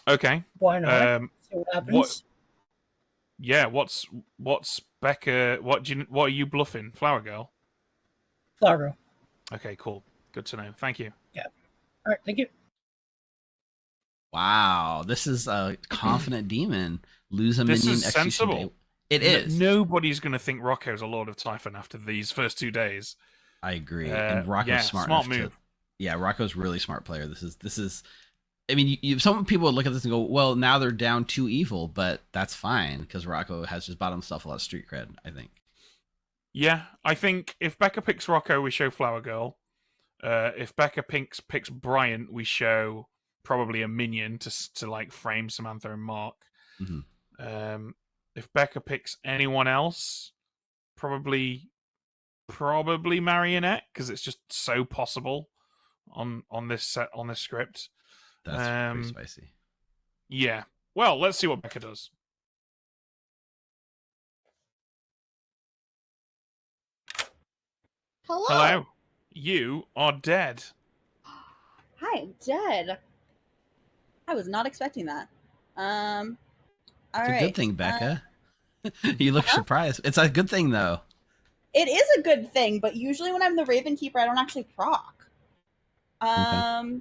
Okay. Why not? See what happens. What? Yeah. What's Becca? What are you bluffing, Flower Girl? Flower Girl. Okay, cool. Good to know. Thank you. Yeah. All right. Thank you. Wow, this is a confident demon. Lose a This minion is execution sensible. day. It is. Nobody's going to think Rocco's a Lord of Typhon after these first 2 days. I agree. And Rocco's smart move. Yeah, Rocco's really smart player. This is. I mean, some people would look at this and go, "Well, now they're down 2 evil," but that's fine because Rocco has just bought himself a lot of street cred. I think. Yeah, I think if Becca picks Rocco, we show Flower Girl. If Becca picks Bryant, we show probably a minion to like frame Samantha and Mark. Mm-hmm. If Becca picks anyone else, probably Marionette because it's just so possible on this script. That's pretty spicy. Yeah. Well, let's see what Becca does. Hello. Hello. You are dead. Hi, I'm dead. I was not expecting that. All It's right. a good thing, Becca. You look surprised. It's a good thing, though. It is a good thing, but usually when I'm the Raven Keeper, I don't actually proc. Okay.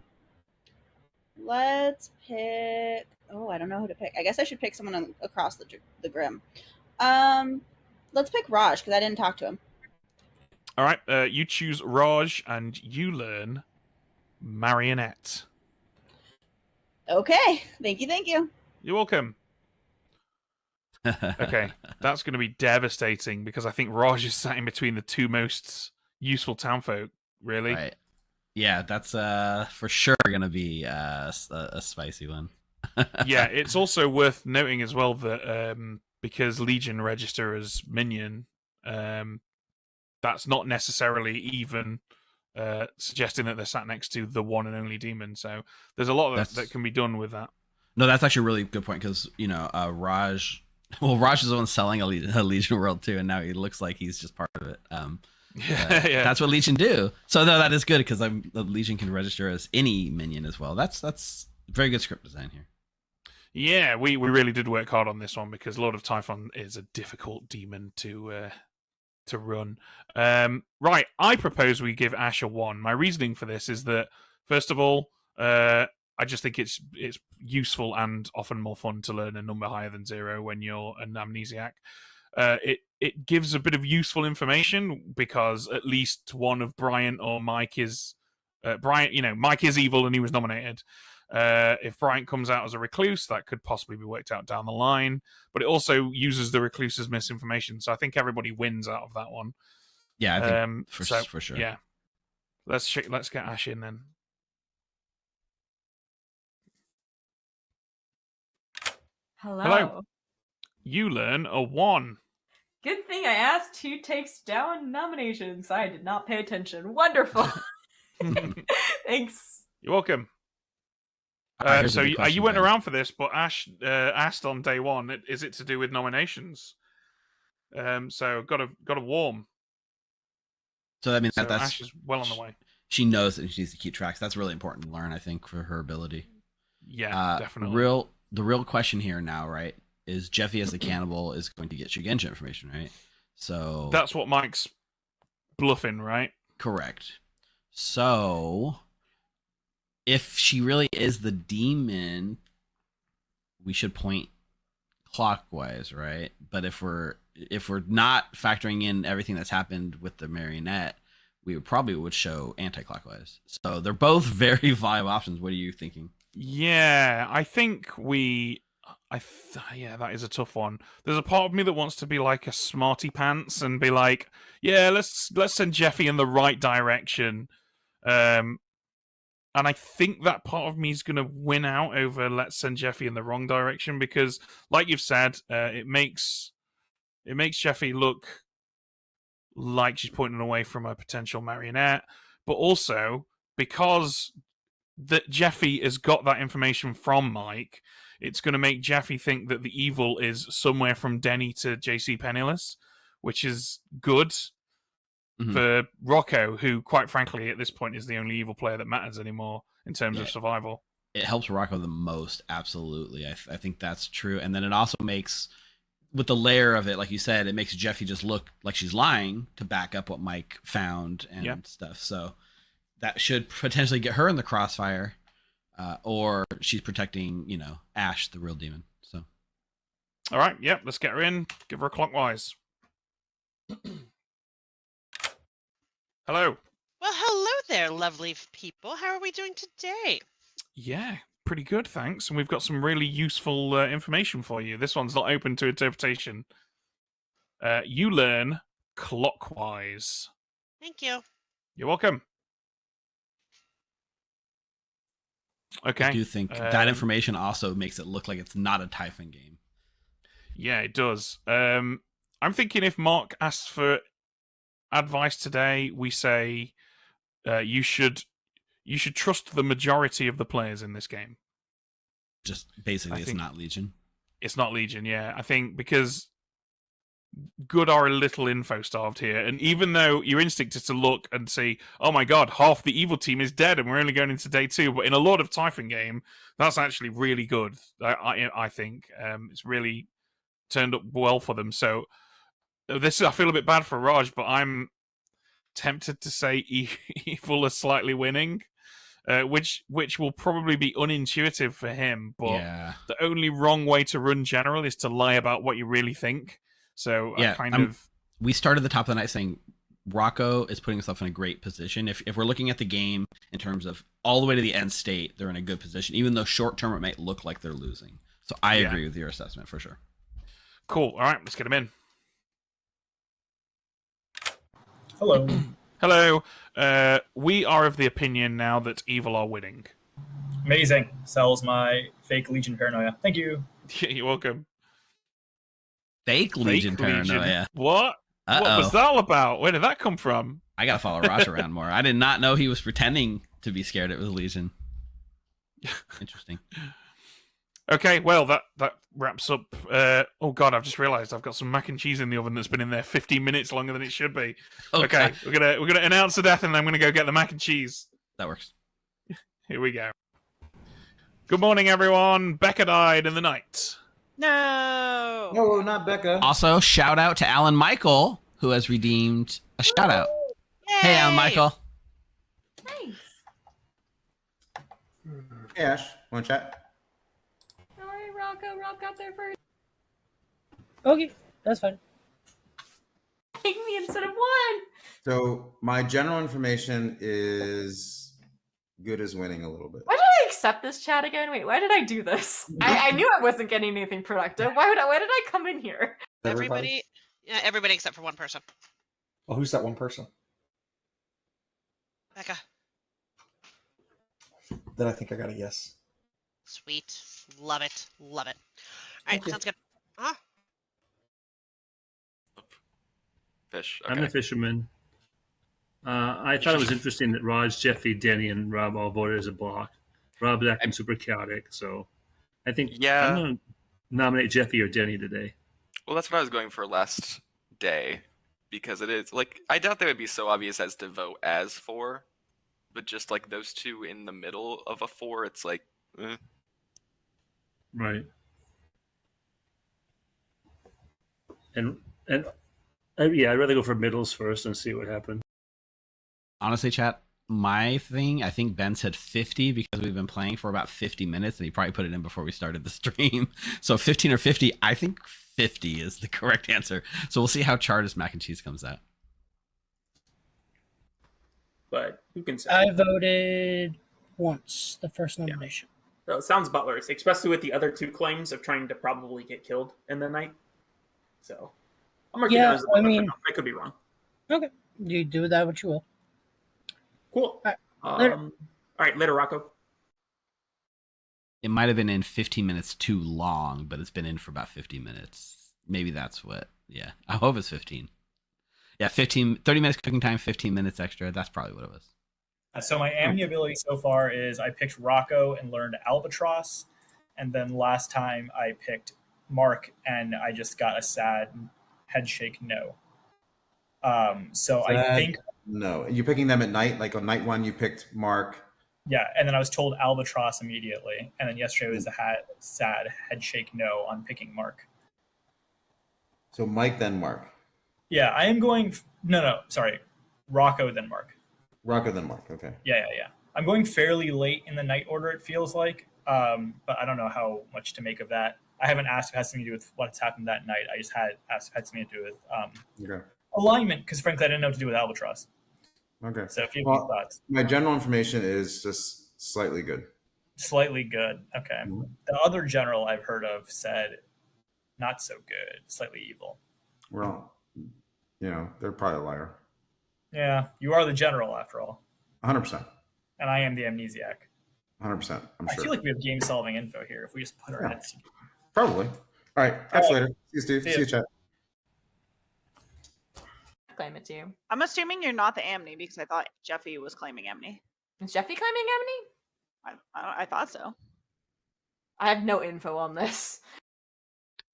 Let's pick. Oh, I don't know who to pick. I guess I should pick someone across the Grim. Let's pick Raj because I didn't talk to him. All right. You choose Raj, and you learn Marionette. Okay. Thank you. You're welcome. Okay, that's going to be devastating because I think Raj is sat in between the 2 most useful townfolk. Really, right? Yeah, that's for sure going to be a spicy one. Yeah, it's also worth noting as well that because Legion register as Minion, that's not necessarily even suggesting that they're sat next to the one and only demon. So there's a lot that can be done with that. No, that's actually a really good point because Raj. Well, Raj is the one selling a Legion world too, and now he looks like he's just part of it. Yeah. That's what Legion do. So no, that is good because the Legion can register as any minion as well. That's very good script design here. Yeah, we really did work hard on this one because Lord of Typhon is a difficult demon to run. Right, I propose we give Ash a 1. My reasoning for this is that first of all, I just think it's useful and often more fun to learn a number higher than 0 when you're an amnesiac. It gives a bit of useful information because at least one of Bryant or Mike is Bryant. Mike is evil and he was nominated. If Bryant comes out as a recluse, that could possibly be worked out down the line. But it also uses the recluse's misinformation, so I think everybody wins out of that one. Yeah, I think for sure. Yeah, let's get Ash in then. Hello. You learn a 1. Good thing I asked who takes down nominations. I did not pay attention. Wonderful. Thanks. You're welcome. So you went around for this, but Ash asked on day 1, is it to do with nominations? So got a warm. So I mean so that's Ash is well on the way. She knows that she needs to keep tracks. That's really important to learn, I think, for her ability. Yeah, definitely. The real question here now, right, is Jeffy as the cannibal is going to get Shugenja information, right? So that's what Mike's bluffing, right? Correct. So if she really is the demon, we should point clockwise, right? But if we're not factoring in everything that's happened with the marionette, we would show anti-clockwise. So they're both very viable options. What are you thinking? Yeah, I think yeah, that is a tough one. There's a part of me that wants to be like a smarty pants and be like, yeah, let's send Jeffy in the right direction. And I think that part of me is going to win out over let's send Jeffy in the wrong direction because, like you've said, it makes Jeffy look like she's pointing away from a potential marionette, but also because that Jeffy has got that information from Mike, it's going to make Jeffy think that the evil is somewhere from Denny to JC Penniless, which is good for Rocco, who, quite frankly, at this point is the only evil player that matters anymore in terms of survival. It helps Rocco the most, absolutely. I think that's true. And then it also makes, with the layer of it, like you said, it makes Jeffy just look like she's lying to back up what Mike found and stuff. So that should potentially get her in the crossfire, or she's protecting, Ash, the real demon. So, all right, let's get her in. Give her a clockwise. Hello. Well, hello there, lovely people. How are we doing today? Yeah, pretty good, thanks. And we've got some really useful information for you. This one's not open to interpretation. You learn clockwise. Thank you. You're welcome. Okay. I do think that information also makes it look like it's not a Typhon game. Yeah, it does. I'm thinking if Mark asks for advice today, we say you should trust the majority of the players in this game. Just basically, it's not Legion. It's not Legion, yeah. I think because good are a little info starved here, and even though your instinct is to look and see, oh my god, half the evil team is dead and we're only going into day 2, but in a Lord of Typhon game, that's actually really good. I think it's really turned up well for them. So I feel a bit bad for Raj, but I'm tempted to say evil is slightly winning, which will probably be unintuitive for him. But the only wrong way to run general is to lie about what you really think. So we started the top of the night saying Rocco is putting himself in a great position. If we're looking at the game in terms of all the way to the end state, they're in a good position, even though short term it might look like they're losing. So I agree with your assessment for sure. Cool. All right, let's get him in. Hello. Hello. We are of the opinion now that evil are winning. Amazing. Sells my fake Legion paranoia. Thank you. You're welcome. Fake Legion paranoia. What? Uh-oh. What was that all about? Where did that come from? I gotta follow Raj around more. I did not know he was pretending to be scared it was Legion. Interesting. Okay, well that wraps up. Oh god, I've just realised I've got some mac and cheese in the oven that's been in there 15 minutes longer than it should be. Okay, we're gonna announce the death, and then I'm gonna go get the mac and cheese. That works. Here we go. Good morning, everyone. Becca died in the night. No, not Becca. Also, shout out to Alan Michael, who has redeemed a shout out. Hey, Alan Michael. Thanks. Hey, Ash, want to chat? All right, Rocco. Rob got there first. Okay, that's fine. Take me instead of one. So my general information is good as winning a little bit. Why did I accept this chat again? Wait, why did I do this? I knew I wasn't getting anything productive. Why did I come in here? Everybody except for one person. Oh, who's that one person? Becca. Then I think I got a yes. Sweet. Love it. Love it. All right, sounds good. Huh? Fish. Okay. I'm the fisherman. I thought it was interesting that Raj, Jeffy, Denny, and Rob all voted as a block. Rob's acting super chaotic, so I think I'm going to nominate Jeffy or Denny today. Well, that's what I was going for last day, because it is like I doubt they would be so obvious as to vote as 4, but just like those two in the middle of a 4, it's like, right. And I'd rather go for middles first and see what happens. Honestly, chat, my thing, I think Ben said 50 because we've been playing for about 50 minutes, and he probably put it in before we started the stream. So 15 or 50, I think 50 is the correct answer. So we'll see how Chartist mac and cheese comes out. But who can say? I voted once, the first nomination. So it sounds Butler's, especially with the other 2 claims of trying to probably get killed in the night. So I'm marking it as a Butler. I could be wrong. Okay, you do that what you will. Cool. All right, later, Rocco. It might have been in 15 minutes too long, but it's been in for about 50 minutes. Maybe that's what. Yeah, I hope it's 15. Yeah, 30 minutes cooking time, 15 minutes extra. That's probably what it was. So my Amni ability so far is I picked Rocco and learned Albatross, and then last time I picked Mark and I just got a sad head shake no. So I think no. You're picking them at night. Like on night 1, you picked Mark. Yeah, and then I was told Albatross immediately, and then yesterday was a sad head shake no on picking Mark. So Mike then Mark. Yeah, I am going. No, sorry, Rocco then Mark. Rocco then Mark. Okay. Yeah. I'm going fairly late in the night order. It feels like, but I don't know how much to make of that. I haven't asked if it has something to do with what's happened that night. I just had something to do with alignment, because frankly I didn't know what to do with Albatross. Okay. So if you have any thoughts. My general information is just slightly good. Slightly good. Okay. Mm-hmm. The other general I've heard of said not so good, slightly evil. Well, they're probably a liar. Yeah, you are the general after all. 100%. And I am the amnesiac. 100%. I feel like we have game-solving info here if we just put our heads together. Probably. All right. Catch you later. See you, Steve. See you, chat. Claim it to you. I'm assuming you're not the Amni because I thought Jeffy was claiming Amni. Is Jeffy claiming Amni? I thought so. I have no info on this.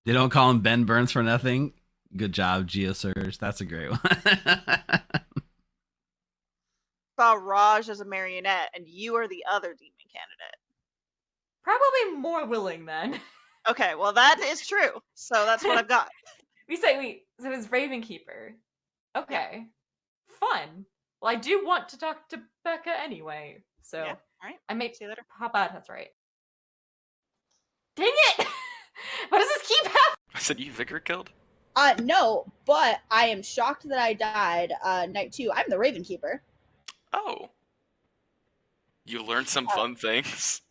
They don't call him Ben Burns for nothing. Good job, GeoSurge. That's a great one. Saw Raj as a marionette, and you are the other demon candidate. Probably more willing then. Okay, well that is true. So that's what I've got. So it's Ravenkeeper. Okay. Fun. Well, I do want to talk to Becca anyway. So yeah. All right. I may see you later. Hop out, that's right. Dang it! Why does this keep happening? I said you vigor killed? No, but I am shocked that I died night 2. I'm the Ravenkeeper. Oh. You learned some fun things.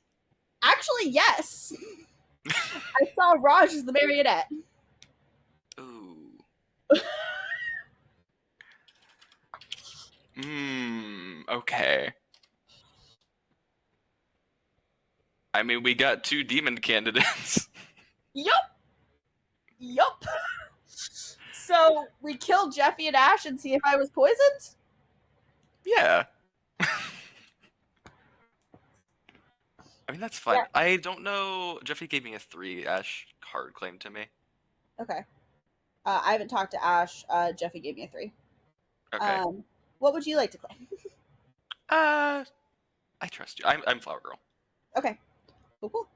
Actually, yes. I saw Raj as the marionette. Ooh. Okay. I mean, we got 2 demon candidates. Yup. So we killed Jeffy and Ash and see if I was poisoned? Yeah. I mean, that's fine. Yeah. I don't know. Jeffy gave me a 3. Ash hard claim to me. Okay. I haven't talked to Ash. Jeffy gave me a 3. Okay. What would you like to claim? I trust you. I'm Flower Girl. Okay. Cool.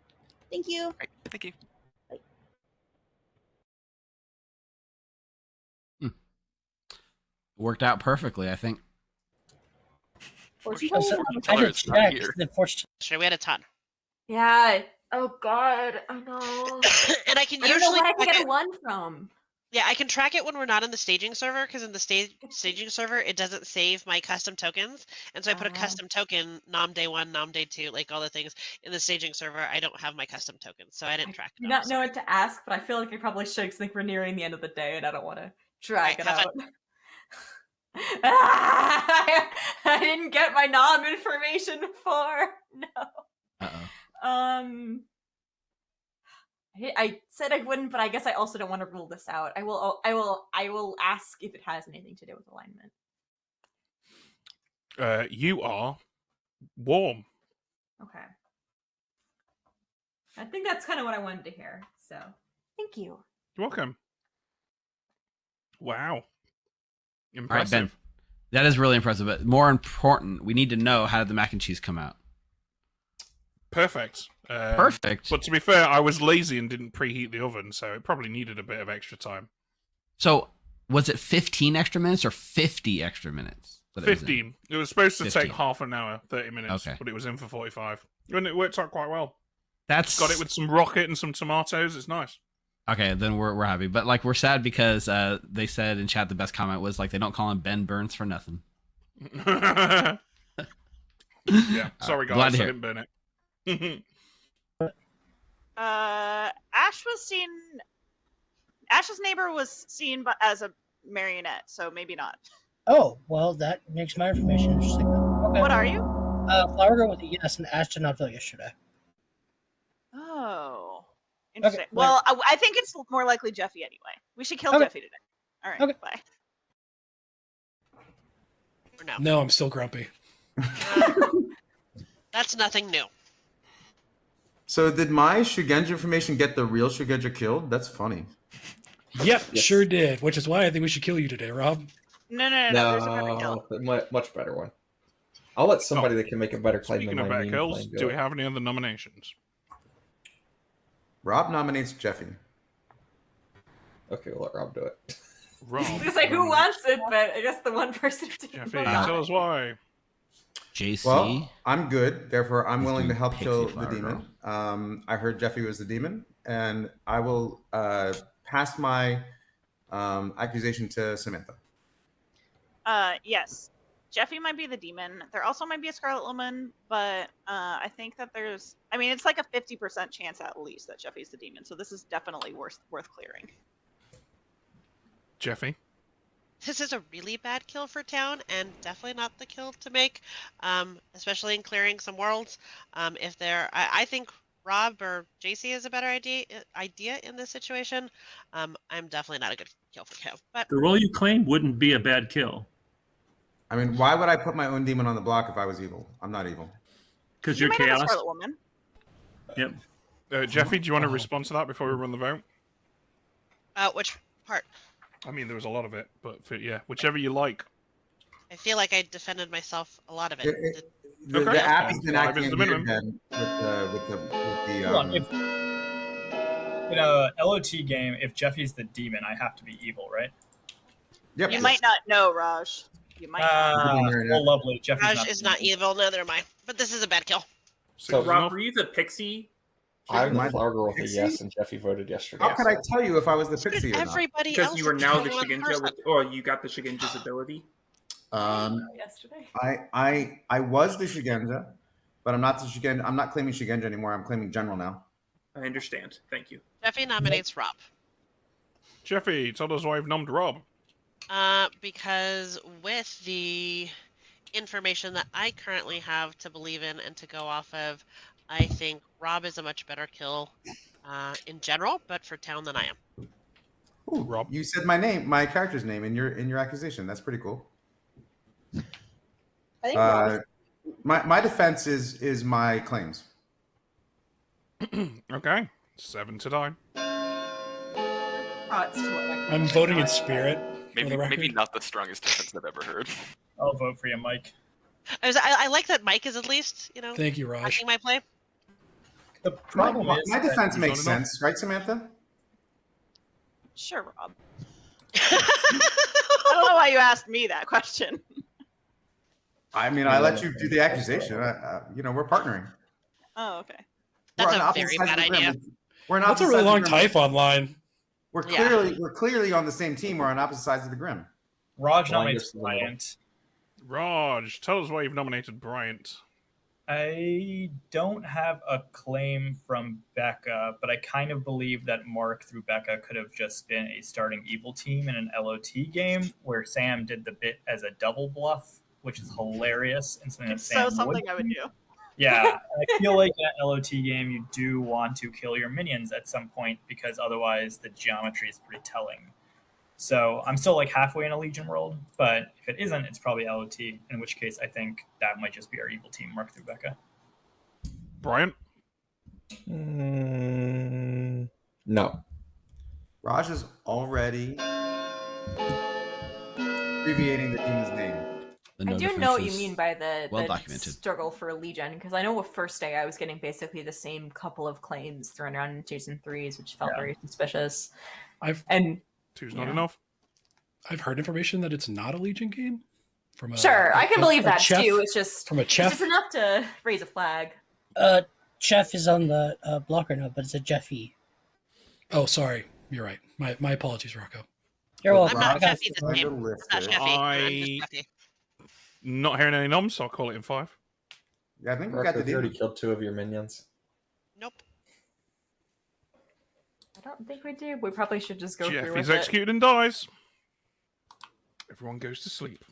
Thank you. Right. Thank you. Worked out perfectly, I think. I did check. Sure, we had a ton. Yeah. Oh God, I know. And I can I don't usually know where I can track get it. a 1 from. Yeah, I can track it when we're not in the staging server, because in the staging server it doesn't save my custom tokens, and so I put a custom token nom day 1, nom day 2, like all the things. In the staging server, I don't have my custom tokens, so I didn't track I do it. not know what to ask, but I feel like I probably should, because I think we're nearing the end of the day, and I don't want to drag it out. I didn't get my nom information before. No. Uh-oh. I said I wouldn't, but I guess I also don't want to rule this out. I will ask if it has anything to do with alignment. You are warm. Okay. I think that's kind of what I wanted to hear. So, thank you. You're welcome. Wow. All right, Impressive. Ben. That is really impressive, but more important, we need to know, how did the mac and cheese come out? Perfect. Perfect. But to be fair, I was lazy and didn't preheat the oven, so it probably needed a bit of extra time. So, was it 15 extra minutes or 50 extra minutes? 15. It was supposed to 15. take half an hour, 30 minutes, Okay. but it was in for 45. And it worked out quite well. That's got it with some rocket and some tomatoes. It's nice. Okay, then we're happy. But like, we're sad because they said in chat the best comment was like, they don't call him Ben Burns for nothing. Yeah. Sorry, guys. Glad to I hear didn't burn it. Ash's neighbor was seen as a marionette, so maybe not. Oh, well, that makes my information interesting. Okay. What are you? Flower Girl with a yes, and Ash did not feel yesterday. Oh, interesting. Okay, well, I think it's more likely Jeffy anyway. We should kill Jeffy today. All right, bye. Or no? No, I'm still grumpy. That's nothing new. So did my Shugenja information get the real Shugenja killed? That's funny. Yep, sure did. Which is why I think we should kill you today, Rob. No. There's a better kill. Much better one. I'll let somebody that can make a better claim Speaking than of my better mean kills, claim do we have any other nominations? Rob nominates Jeffy. Okay, we'll let Rob do it. Rob. I was gonna say who wants it, but I guess the one person who didn't Jeffy, vote on tell it. us why. JC. Well, I'm good. Therefore, I'm He's willing to doing help Pixie kill the Flower demon. I heard Jeffy was the demon, and I will pass my accusation to Samantha. Yes. Jeffy might be the demon. There also might be a Scarlet Woman, but I think that it's like a 50% chance at least that Jeffy's the demon. So this is definitely worth clearing. Jeffy. This is a really bad kill for town, and definitely not the kill to make, especially in clearing some worlds. I think Rob or JC is a better idea in this situation. I'm definitely not a good kill for him. But The role you claim wouldn't be a bad kill. I mean, why would I put my own demon on the block if I was evil? I'm not evil. Because You you're might have a chaos. Scarlet Woman. Yep. Jeffy, do you want to respond to that before we run the vote? which part? I mean, there was a lot of it, but whichever you like. I feel like I defended myself a lot of it. The app has been 5 acting is the weird minimum. then with the Hold on, in a LOT game, if Jeffy's the demon, I have to be evil, right? Yep. You might not know, Raj. You might not. Well, lovely. Jeffy's Raj not is the not demon. evil, neither am I. But this is a bad kill. So, Rob, enough. were you the pixie? I'm the Am I flower girl with a Pixie? yes, and Jeffy voted yesterday. How could I tell you if I was the Should pixie or not? everybody Because else you were is now the one Shigenja, person. or you got the Shigenja's ability. Yesterday. I was the Shugenja, but I'm not the Shugenja. I'm not claiming Shugenja anymore. I'm claiming General now. I understand. Thank you. Jeffy nominates Rob. Jeffy, tell us why you've nommed Rob. Because with the information that I currently have to believe in and to go off of, I think Rob is a much better kill in general, but for town than I am. Ooh, Rob, you said my name, my character's name in your accusation. That's pretty cool. I think Rob my defense is my claims. Okay, 7 to 9. I'm voting in spirit. Maybe not the strongest defense I've ever heard. I'll vote for you, Mike. I like that Mike is at least, Thank you, Raj. backing my play. The problem my is defense that- makes sense, right, Samantha? Sure, Rob. I don't know why you asked me that question. I mean, I let you do the accusation. We're partnering. Oh, okay. That's We're on a opposite very sides of bad the grim. idea. We're on That's a opposite really sides long of the grim. Typhon line. We're clearly on the same team. We're on opposite sides of the grim. Raj Well, I nominates guess the middle. Bryant. Raj, tell us why you've nominated Bryant. I don't have a claim from Becca, but I kind of believe that Mark through Becca could have just been a starting evil team in an LOT game where Sam did the bit as a double bluff, which is hilarious. And something that It's Sam so something would I would do. do. Yeah, I feel like in an LOT game, you do want to kill your minions at some point because otherwise the geometry is pretty telling. So I'm still like halfway in a Legion world, but if it isn't, it's probably LOT, in which case I think that might just be our evil team, Mark through Becca. Bryant? No. Raj is already abbreviating the team's name. I do know what you mean by the documented. struggle for Legion, because I know with first day I was getting basically the same couple of claims thrown around in 2s and 3s, which felt very suspicious. Two's not enough. I've heard information that it's not a Legion game. Sure, I can believe that chef, too. It's just from a it's chef. just enough to raise a flag. Jeff is on the blocker now, but it's a Jeffy. Oh, sorry. You're right. My apologies, Rocco. You're welcome. I'm not I got Jeffy this game. I'm not Jeffy. I'm just Jeffy. Not hearing any noms, so I'll call it in 5. Yeah, I think we Rocco, got the you already demon. killed 2 of your minions. Nope. I don't think we do. We probably should just go through Jeffy's with it. executed and dies. Everyone goes to sleep.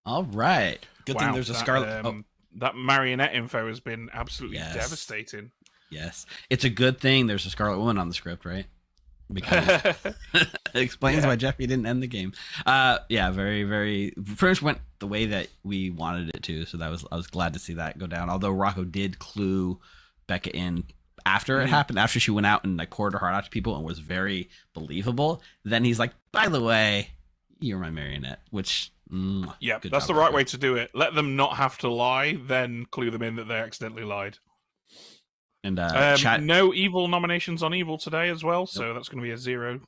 All right. Good thing Wow, there's a that, Scarlet. That marionette info has been absolutely Yes. devastating. Yes. It's a good thing there's a Scarlet Woman on the script, right? because it explains why Jeffy didn't end the game. Yeah, very, very. Pretty much went the way that we wanted it to. So I was glad to see that go down. Although Rocco did clue Becca in after it happened, after she went out and like poured her heart out to people and was very believable. Then he's like, by the way, you're my marionette, which. Yeah, that's the right way to do it. Let them not have to lie, then clue them in that they accidentally lied. And chat... no evil nominations on evil today as well, so that's going to be a 0.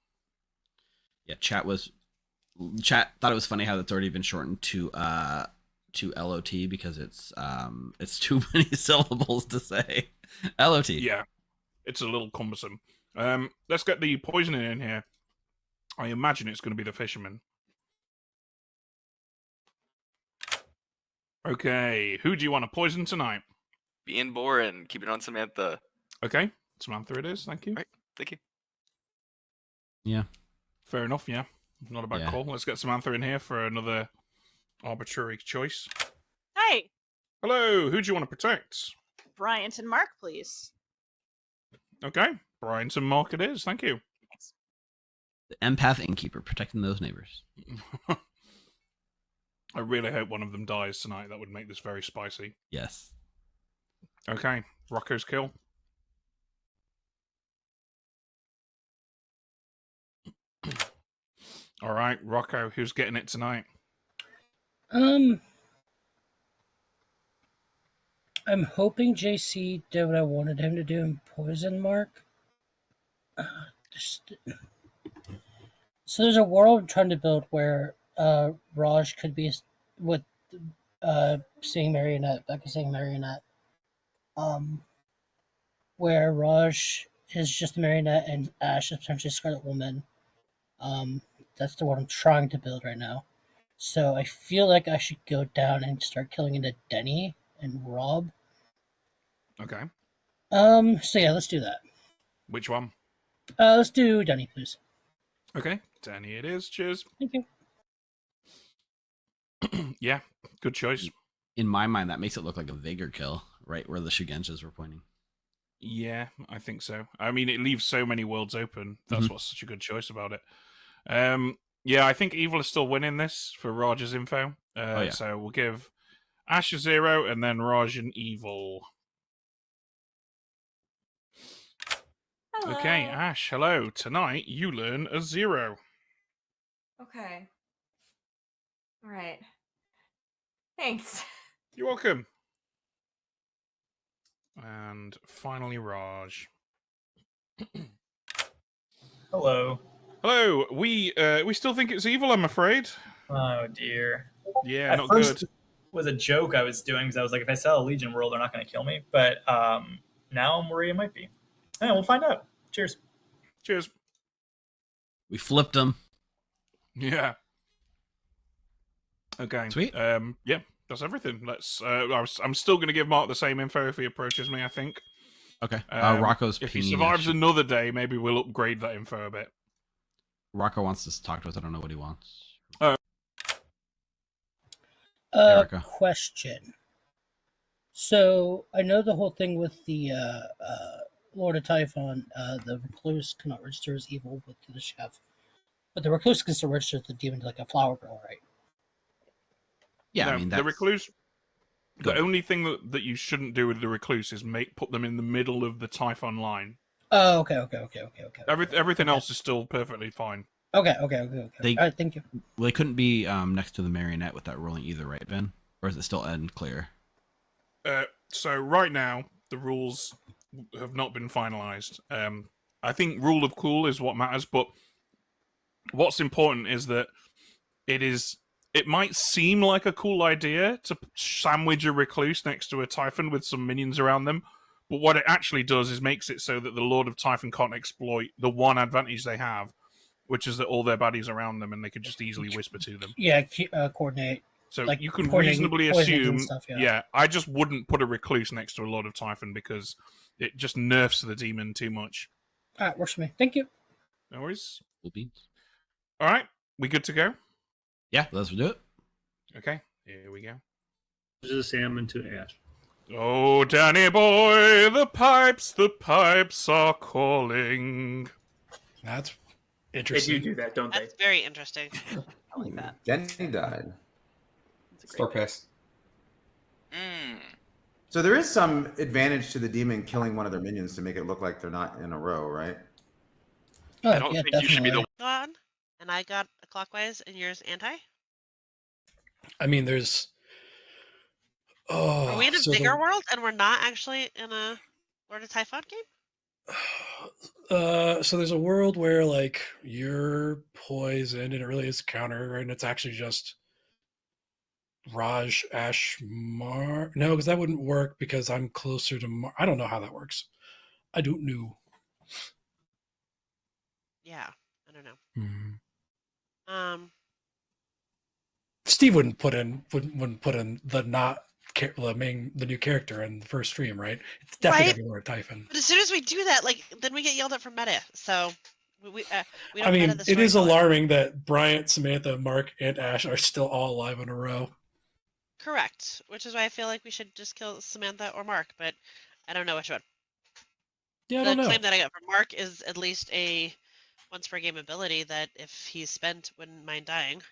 Yeah, chat thought it was funny how that's already been shortened to LOT because it's too many syllables to say. LOT. Yeah, it's a little cumbersome. Let's get the poisoning in here. I imagine it's going to be the fisherman. Okay, who do you want to poison tonight? Being boring. Keep it on Samantha. Okay, Samantha it is. Thank you. Right, thank you. Yeah. Fair enough, yeah. Not a bad call. Let's get Samantha in here for another arbitrary choice. Hi. Hello, who do you want to protect? Bryant and Mark, please. Okay, Bryant and Mark it is. Thank you. Thanks. The empath innkeeper protecting those neighbors. I really hope one of them dies tonight. That would make this very spicy. Yes. Okay, Rocco's kill. All right, Rocco, who's getting it tonight? I'm hoping JC did what I wanted him to do and poison Mark. So there's a world I'm trying to build where Raj could be with seeing Marionette, Becca seeing Marionette. Where Raj is just a Marionette and Ash is potentially Scarlet Woman. That's the one I'm trying to build right now. So I feel like I should go down and start killing into Denny and Rob. Okay. So yeah, let's do that. Which one? Let's do Denny, please. Okay, Denny it is. Cheers. Thank you. Yeah, good choice. In my mind, that makes it look like a Vigor kill, right where the Shugenjas were pointing. Yeah, I think so. I mean, it leaves so many worlds open. That's what's such a good choice about it. Yeah, I think Evil is still winning this for Raj's info. So we'll give Ash a 0 and then Raj an Evil. Hello. Okay, Ash, hello. Tonight you learn a 0. Okay. All right. Thanks. You're welcome. And finally, Raj. Hello. Hello. We still think it's evil, I'm afraid. Oh dear. Yeah, At not first good. Was a joke I was doing because I was like, if I sell a Legion world, they're not going to kill me. But now I'm worried it might be. Yeah, we'll find out. Cheers. Cheers. We flipped them. Yeah. Okay. Sweet. Yeah, that's everything. Let's. I'm still going to give Mark the same info if he approaches me, I think. Okay. Rocco's if he pinging survives Ash. another day, maybe we'll upgrade that info a bit. Rocco wants to talk to us. I don't know what he wants. Erica. Question. So I know the whole thing with the Lord of Typhon, the recluse cannot register as evil with the chef, but the recluse can still register the demon like a flower girl, right? Yeah, no, I mean the recluse. The only thing that you shouldn't do with the recluse is put them in the middle of the Typhon line. Oh, okay. Everything else is still perfectly fine. Okay. All right, thank you. Well, they couldn't be next to the marionette with that rolling either, right, Ben? Or is it still unclear? So right now, the rules have not been finalized. I think rule of cool is what matters, but what's important is that it might seem like a cool idea to sandwich a recluse next to a Typhon with some minions around them, but what it actually does is makes it so that the Lord of Typhon can't exploit the one advantage they have, which is that all their baddies around them and they could just easily whisper to them. Yeah, coordinate. So like you can reasonably assume, stuff, I just wouldn't put a recluse next to a Lord of Typhon because it just nerfs the demon too much. All right, works for me. Thank you. No worries. Cool beans. All right, we good to go? Yeah, let's do it. Okay, here we go. This is salmon to Ash. Oh, Danny boy, the pipes are calling. That's They interesting. do that, don't they? That's very interesting. I like that. Denny died. That's a great Store pick. pass. So there is some advantage to the demon killing one of their minions to make it look like they're not in a row, right? Oh, I don't yeah, think you should be the. On, and I got a clockwise, and yours anti. I mean, there's. Oh, Are we in a so bigger world, and we're not actually in a Lord of Typhon game? So there's a world where like you're poisoned and it really is a counter, and it's actually just Raj Ashmar. No, because that wouldn't work because I'm closer to Mar. I don't know how that works. I don't know. Yeah, I don't know. Hmm. Steve wouldn't put in the new character in the first stream, right? It's definitely Right? gonna be Lord Typhon. But as soon as we do that, like, then we get yelled at for meta. So we don't I mean, meta the it is storyteller. alarming that Bryant, Samantha, Mark, and Ash are still all alive in a row. Correct, which is why I feel like we should just kill Samantha or Mark, but I don't know which one. Yeah, I The don't know. claim that I got from Mark is at least a once per game ability that if he's spent wouldn't mind dying.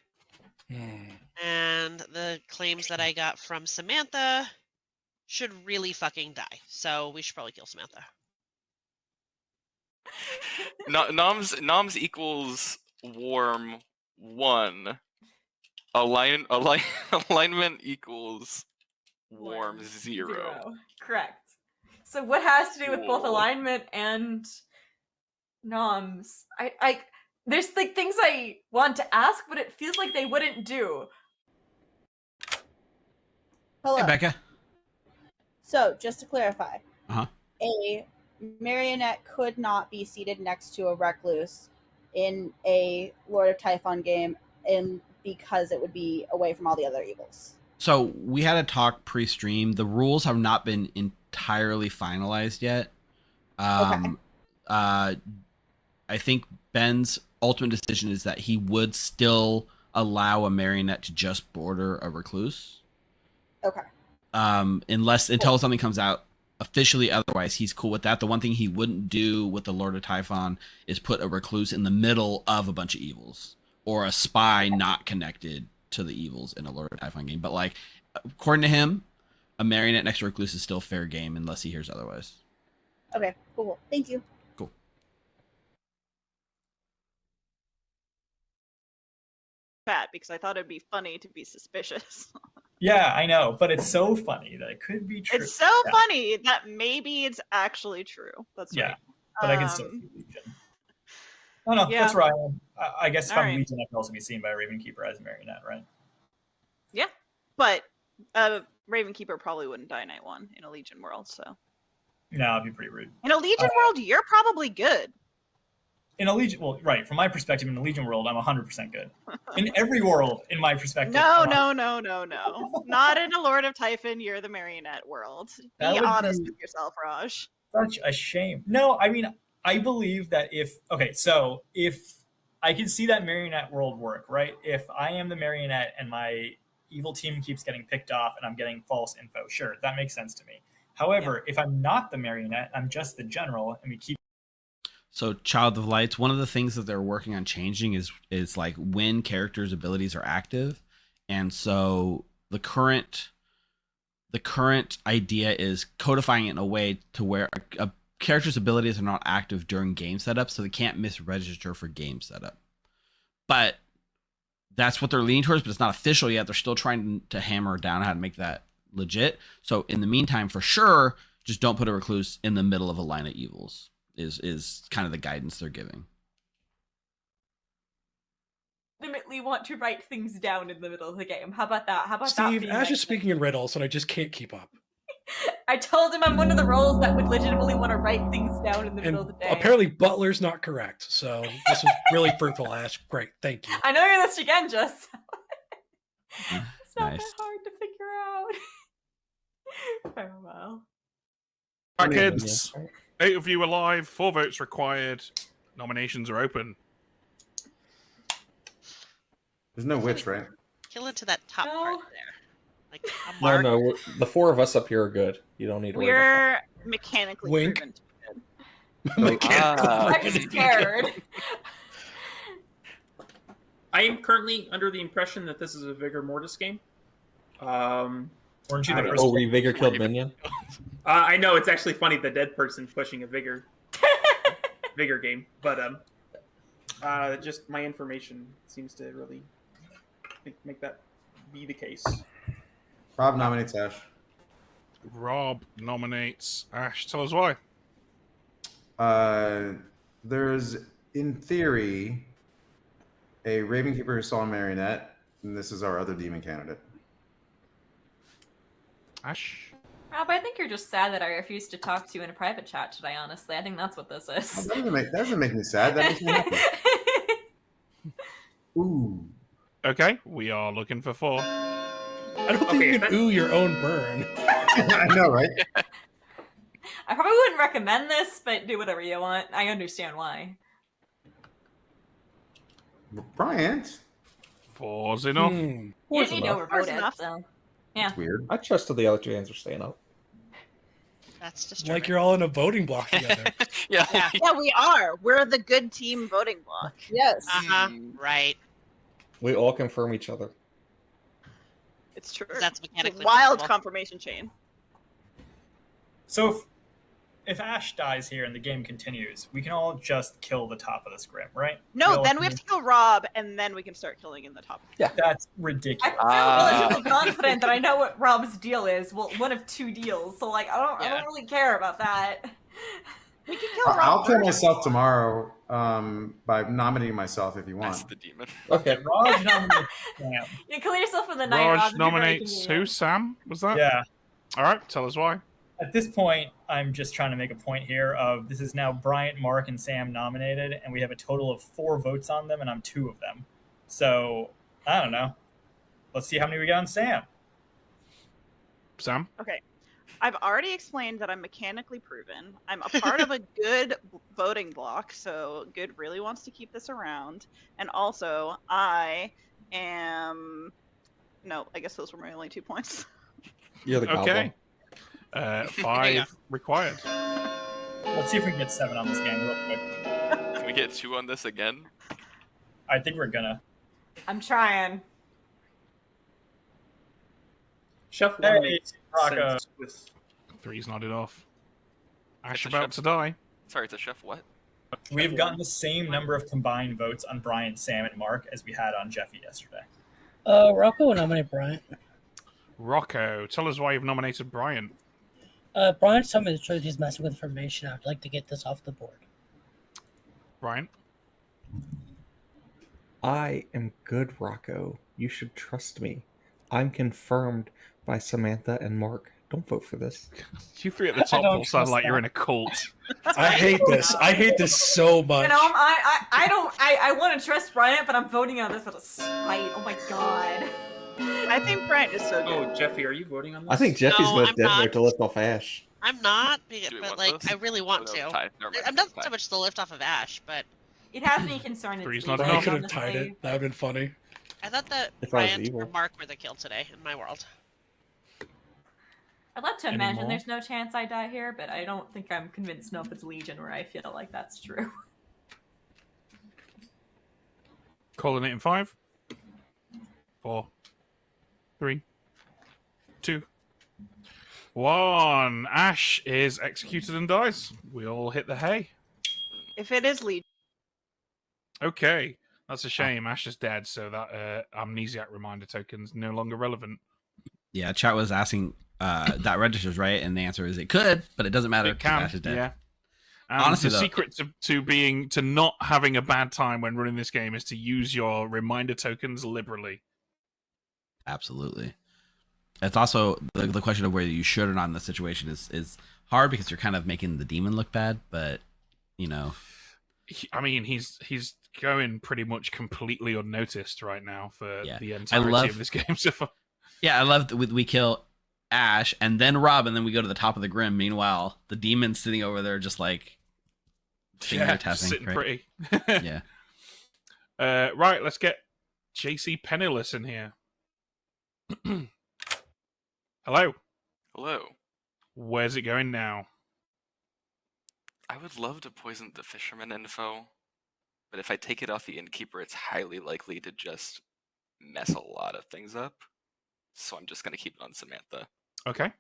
And the claims that I got from Samantha should really fucking die. So we should probably kill Samantha. Noms equals warm 1. Alignment equals warm 0. Correct. So what has to do with both Cool. alignment and noms? I there's like things I want to ask, but it feels like they wouldn't do. Hello. Hey, Becca. So, just to clarify, Uh-huh. a marionette could not be seated next to a recluse in a Lord of Typhon game, because it would be away from all the other evils. So we had a talk pre-stream. The rules have not been entirely finalized yet. I think Ben's ultimate decision is that he would still allow a marionette to just border a recluse. Okay. Until something comes out officially otherwise, he's cool with that. The one thing he wouldn't do with the Lord of Typhon is put a recluse in the middle of a bunch of evils, or a spy not connected to the evils in a Lord of Typhon game. But like, according to him, a marionette next to a recluse is still fair game unless he hears otherwise. Okay, cool. Thank you. Cool. Pat, because I thought it'd be funny to be suspicious. Yeah, I know, but it's so funny that it could be true. It's so funny that maybe it's actually true. That's right. But I can still see Legion. Oh no, Yeah. that's right. I guess if All I'm right. Legion, I can also be seen by Ravenkeeper as a marionette, right? Yeah, but Ravenkeeper probably wouldn't die night 1 in a Legion world. So No, it'd be pretty rude. in a Legion world, you're probably good. In a Legion, well, right, from my perspective, in a Legion world, I'm 100% good. In every world, in my perspective. No. Not in a Lord of Typhon, you're the marionette world. That Be would honest be- with yourself, Raj. Such a shame. No, I mean, I believe that if I can see that marionette world work, right? If I am the marionette and my evil team keeps getting picked off and I'm getting false info, sure, that makes sense to me. However, if I'm not the marionette, I'm just the general, and we keep. So Child of Lights, one of the things that they're working on changing is like when characters' abilities are active. And so the current idea is codifying it in a way to where a character's abilities are not active during game setup, so they can't misregister for game setup. But that's what they're leaning towards, but it's not official yet. They're still trying to hammer down how to make that legit. So in the meantime, for sure, just don't put a recluse in the middle of a line of evils is kind of the guidance they're giving. Legitimately want to write things down in the middle of the game. How about that? How about Steve, that? being Ash my is speaking in riddles, and I just can't keep up. I told him I'm one of the roles that would legitimately want to write things down in the middle of the day. Apparently, Butler's not correct. So this was really fruitful, Ash. Great, thank you. I know you're the Shigenja, so it's not Nice. that hard to figure out. Oh well. Right, kids. 8 of you alive, 4 votes required. Nominations are open. There's no witch, right? Kill into that top part there. Like a No, mark. no, the 4 of us up here are good. You don't need to worry about We're mechanically Wink. proven to be I'm scared. I am currently under the impression that this is a Vigor Mortis game. Weren't you the I don't first? know. where Vigor killed Minion? I know it's actually funny the dead person pushing a Vigor game, but just my information seems to really make that be the case. Rob nominates Ash. Rob nominates Ash. Tell us why. There's, in theory, a Raven Keeper who saw a marionette, and this is our other demon candidate. Ash? Rob, I think you're just sad that I refused to talk to you in a private chat today, honestly. I think that's what this is. That doesn't make me sad. That makes me happy. Ooh. Okay, we are looking for 4. I don't think you can ooh your own burn. I know, right? I probably wouldn't recommend this, but do whatever you want. I understand why. Bryant. 4's enough. You didn't need to overvote it, so yeah. Weird. I trusted the other two hands were staying up. That's disturbing. Like you're all in a voting block together. Yeah, we are. We're the good team voting block. Yes. Right. We all confirm each other. It's true. That's It's mechanically a wild possible. confirmation chain. So if Ash dies here and the game continues, we can all just kill the top of this Grim, right? No, then we have to kill Rob, and then we can start killing in the top. Yeah, that's ridiculous. I feel relatively confident that I know what Rob's deal is. Well, one of 2 deals. So like, I don't really care about that. We can kill Rob. I'll kill myself tomorrow by nominating myself if you want. That's the demon. Okay. Raj nominates Sam. You kill yourself in the night. Raj Rob, it'd be very nominates who? convenient. Sam? Was that? Yeah. All right, tell us why. At this point, I'm just trying to make a point here of this is now Bryant, Mark, and Sam nominated, and we have a total of 4 votes on them, and I'm 2 of them. So, I don't know. Let's see how many we got on Sam. Sam? Okay. I've already explained that I'm mechanically proven. I'm a part of a good voting block, so good really wants to keep this around. And also, I am... No, I guess those were my only 2 points. You're the Okay. 5 required. Let's see if we can get 7 on this game real quick. Can we get 2 on this again? I think we're gonna. I'm trying. Chef Hey, nominates Rocco. Sense with 3's nodded off. Ash It's a about chef. to die. Sorry, it's a chef what? We've gotten the same number of combined votes on Bryant, Sam, and Mark as we had on Jeffy yesterday. Rocco will nominate Bryant. Rocco, tell us why you've nominated Brian. Bryant's telling me the truth. He's messing with information. I'd like to get this off the board. Brian? I am good, Rocco. You should trust me. I'm confirmed by Samantha and Mark. Don't vote for this. You 3 at the top all sound like you're in a cult. I hate this. I hate this so much. You know, I want to trust Bryant, but I'm voting on this out of spite. Oh my god. I think Bryant is so good. Oh, Jeffy, are you voting on this? I think Jeffy's No, going to I'm dead not. vote to lift off Ash. I'm not, Do we but want like, this? I really want Oh, no, to. tie. Never mind. I'm not Tie. so much the lift off of Ash, but It has me concerned. Three's It's not legal, I enough. could have tied honestly. it. That would have been funny. I thought that If I was Bryant evil. or Mark were the kill today in my world. I'd love to Any imagine more? there's no chance I die here, but I don't think I'm convinced enough it's Legion where I feel like that's true. Calling it in 5, 4, 3, 2, 1. Ash is executed and dies. We all hit the hay. If it is Legion. Okay, that's a shame. Ash is dead, so that amnesiac reminder token's no longer relevant. Yeah, chat was asking that registers, right? And the answer is it could, but it doesn't matter It because can, Ash is dead. yeah. And Honestly, the though, secret to not having a bad time when running this game is to use your reminder tokens liberally. Absolutely. It's also the question of whether you should or not in this situation is hard because you're kind of making the demon look bad, but you know. I mean, he's going pretty much completely unnoticed right now for Yeah. the entirety of this game so far. Yeah, I love that we kill Ash and then Rob and then we go to the top of the Grim. Meanwhile, the demon's sitting over there just like finger tapping. Sitting right? pretty. Yeah. Right, let's get JC Penniless in here. Hello. Hello. Where's it going now? I would love to poison the fisherman info, but if I take it off the innkeeper, it's highly likely to just mess a lot of things up. So I'm just going to keep it on Samantha. Okay.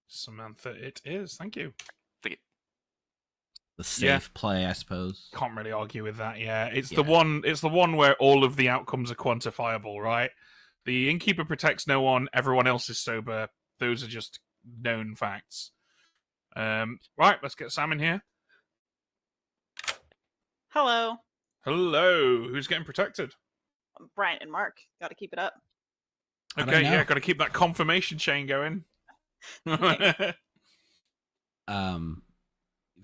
Samantha it is. Thank you. Thank you. The safe play, I suppose. Can't really argue with that. Yeah, it's the one where all of the outcomes are quantifiable, right? The innkeeper protects no one. Everyone else is sober. Those are just known facts. Right, let's get Sam in here. Hello, Hello. Who's getting protected? Brian and Mark. Got to keep it up. Okay, yeah, got to keep that confirmation chain going.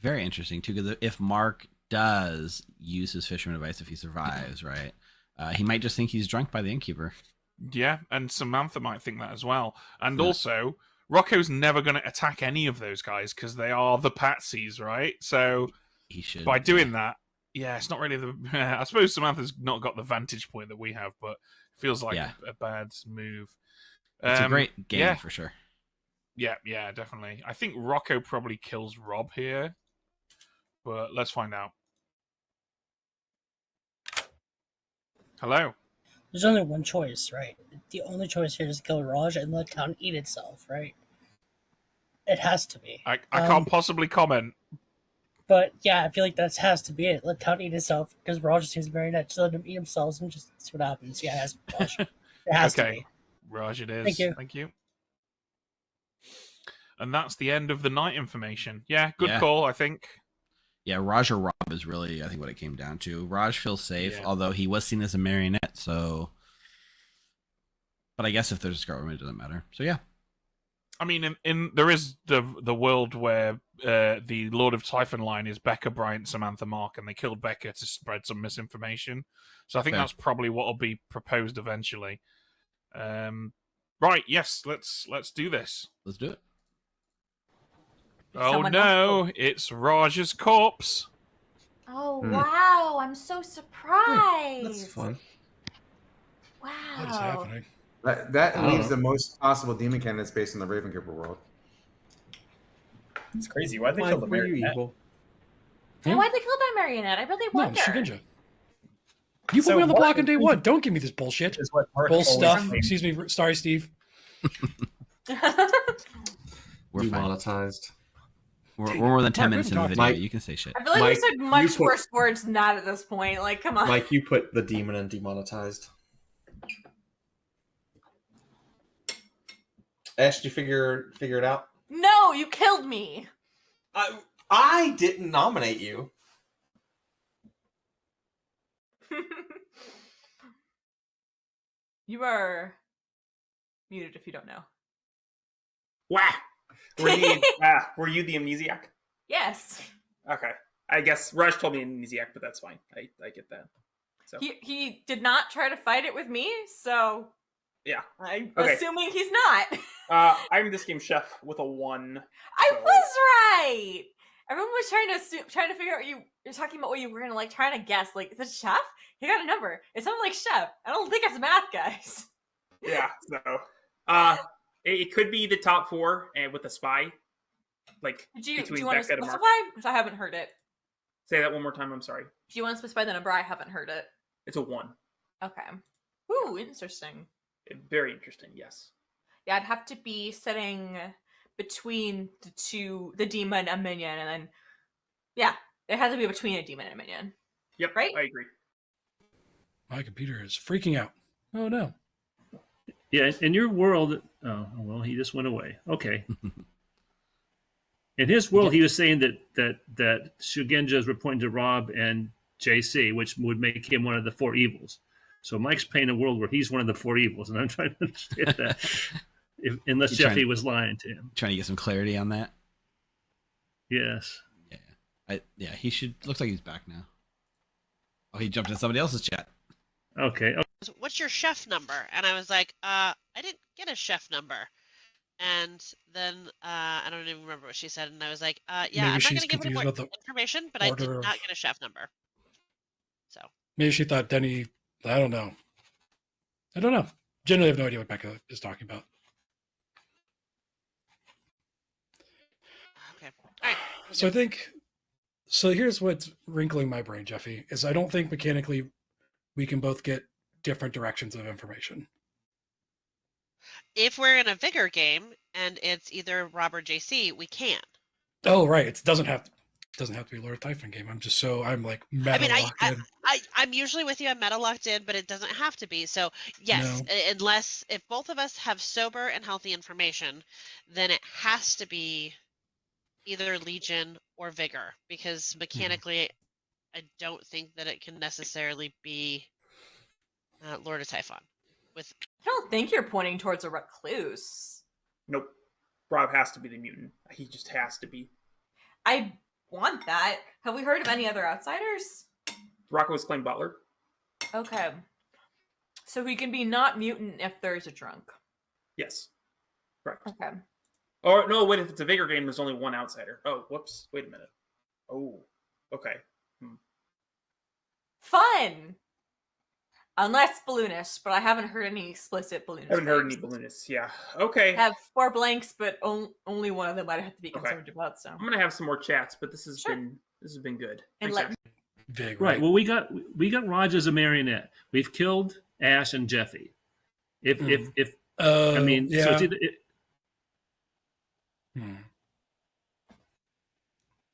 Very interesting too, because if Mark does use his fisherman device, if he survives, right, he might just think he's drunk by the innkeeper. Yeah, and Samantha might think that as well. And also, Rocco's never going to attack any of those guys because they are the patsies, right? So he should. By doing that, it's not really the. I suppose Samantha's not got the vantage point that we have, but it feels like a bad move. It's a great game for sure. Yeah, definitely. I think Rocco probably kills Rob here, but let's find out. Hello. There's only one choice, right? The only choice here is to kill Raj and let town eat itself, right? It has to be. I can't possibly comment. But yeah, I feel like that has to be it. Let town eat itself because Raj seems marionette. Just let them eat themselves and just see what happens. Yeah, it has to be Raj. It has to be. Raj it is. Thank you. And that's the end of the night information. Yeah, good call, I think. Yeah, Raj or Rob is really, I think, what it came down to. Raj feels safe, although he was seen as a marionette, so... But I guess if there's a Scarlet Woman, it doesn't matter. So, yeah. I mean, there is the world where the Lord of Typhon line is Becca, Bryant, Samantha, Mark, and they killed Becca to spread some misinformation. So I think that's probably what will be proposed eventually. Right, yes, let's do this. Let's do it. Oh no, it's Raj's corpse. Oh wow, I'm so surprised. That's fun. Wow. What is happening? That leaves the most possible demon candidates based on the Ravenkeeper world. It's crazy. Why'd they kill the marionette? And why'd they kill that marionette? I really wonder. No, Shigenja. You put me on the block on day one. Don't give me this bullshit. Bull stuff. Excuse me. Sorry, Steve. We're demonetized. We're more than 10 minutes into the video. You can say shit. I feel like you said much worse words than that at this point. Like, come on. Mike, you put the demon in demonetized. Ash, did you figure it out? No, you killed me. I didn't nominate you. You are muted if you don't know. Wah! Were you the amnesiac? Yes. Okay. I guess Raj told me amnesiac, but that's fine. I get that. So He did not try to fight it with me, so yeah. I'm Okay. assuming he's not. I'm this game chef with a 1. I was right. Everyone was trying to figure out you're talking about what you were gonna trying to guess. Like, is it chef? He got a number. It sounded like chef. I don't think it's math, guys. Yeah. So, it could be the top 4 and with a spy. Like, do you between want to Becca and Mark. specify? Because I haven't heard it. Say that one more time. I'm sorry. Do you want to specify the number? I haven't heard it. It's a 1. Okay. Ooh, interesting. Very interesting. Yes. Yeah, I'd have to be sitting between the demon and minion, and then it has to be between a demon and a minion. Yep. Right. I agree. My computer is freaking out. Oh no. Yeah, in your world, well, he just went away. Okay. In his world, he was saying that Shugenjas were pointing to Rob and JC, which would make him one of the 4 evils. So Mike's painting a world where he's one of the 4 evils, and I'm trying to understand that. Unless Jeffy was lying to him. Trying to get some clarity on that. Yes. Yeah. He should. Looks like he's back now. Oh, he jumped in somebody else's chat. Okay. What's your chef number? And I was like, I didn't get a chef number. And then I don't even remember what she said. And I was like, I'm not going to give any more information, but I did not get a chef number. So maybe she thought Denny. I don't know. Generally, I have no idea what Becca is talking about. Okay. All right. So I think So here's what's wrinkling my brain, Jeffy, is I don't think mechanically we can both get different directions of information. If we're in a Vigor game and it's either Rob or JC, we can. Oh, right. It doesn't have to be a Lord of Typhon game. I'm like meta locked in. I'm usually with you. I'm meta locked in, but it doesn't have to be. So yes, unless if both of us have sober and healthy information, then it has to be either Legion or Vigor, because mechanically, I don't think that it can necessarily be Lord of Typhon. I don't think you're pointing towards a recluse. Nope. Rob has to be the mutant. He just has to be. I want that. Have we heard of any other outsiders? Rocco was claimed Butler. Okay. So he can be not mutant if there's a drunk. Yes. Correct. Okay. Or no, wait, if it's a Vigor game, there's only one outsider. Oh, whoops. Wait a minute. Oh. Okay. Fun! Unless balloonists, but I haven't heard any explicit balloonists. Haven't heard any balloonists, yeah. Okay. I have 4 blanks, but only one of them I'd have to be concerned about, so. I'm gonna have some more chats, but this has been good. And Thanks, let Right. Well, we got Raj as a marionette. We've killed Ash and Jeffy. I mean, yeah. so it's either,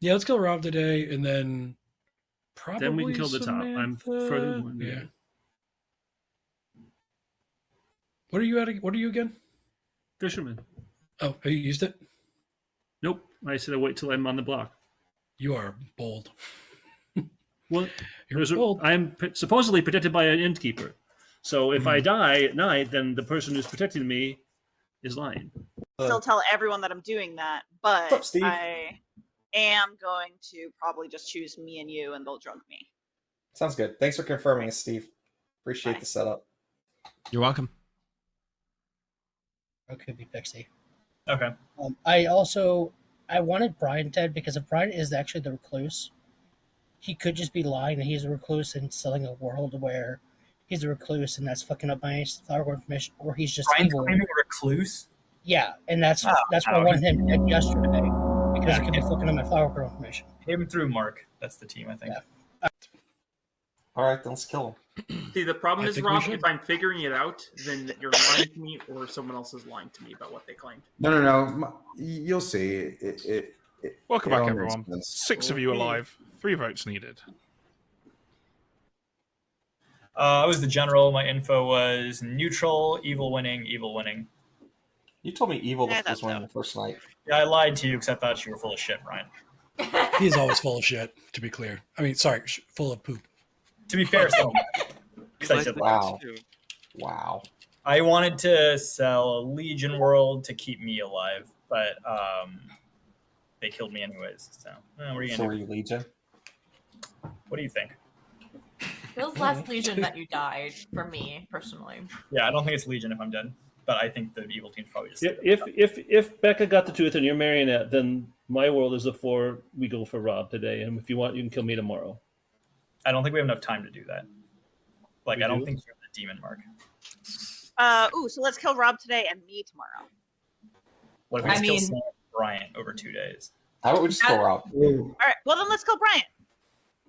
Yeah, let's kill Rob today, and then probably then we can kill the top. I'm further. Yeah. What are you at? What are you again? Fisherman. Oh, have you used it? Nope. I said I wait till I'm on the block. You are bold. Well, You're bold. I'm supposedly protected by an innkeeper. So if I die at night, then the person who's protecting me is lying. Still tell everyone that I'm doing that, but What's up, Steve? I am going to probably just choose me and you, and they'll drunk me. Sounds good. Thanks for confirming, Steve. Appreciate the setup. You're welcome. It could be Pixie. Okay. I wanted Brian dead because if Brian is actually the recluse, he could just be lying that he's a recluse and selling a world where he's a recluse and that's fucking up my flower information, or he's just Brian's evil. claiming a recluse? Yeah, and that's why I wanted him dead yesterday, because it could be fucking up my flower girl information. Him through Mark. That's the team, I think. Yeah. All right, then let's kill him. See, the problem I is, think we Rob, should. if I'm figuring it out, then you're lying to me, or someone else is lying to me about what they claimed. No. You'll see. Welcome it back, all makes everyone. sense. 6 of you alive. 3 votes needed. I was the general. My info was neutral, evil winning, evil winning. You told me evil Yeah, was winning the first night. Yeah, I lied to you because I thought you were full of shit, Brian. He's always full of shit, to be clear. I mean, sorry, full of poop. To be fair, so I did Wow. Wow. I wanted to sell a Legion world to keep me alive, but they killed me anyways. So what are you So gonna were do? you Legion? What do you think? Feels less Legion that you died, for me, personally. Yeah, I don't think it's Legion if I'm dead, but I think the evil team's probably just. If Becca got the tooth and you're marionette, then my world is a 4. We go for Rob today, and if you want, you can kill me tomorrow. I don't think we have enough time to do that. Like, We I don't do? think you're the demon, Mark. So let's kill Rob today and me tomorrow. What if we I just kill mean- Sam and Bryant over 2 days? How about we just kill Rob? All right, well then let's kill Bryant.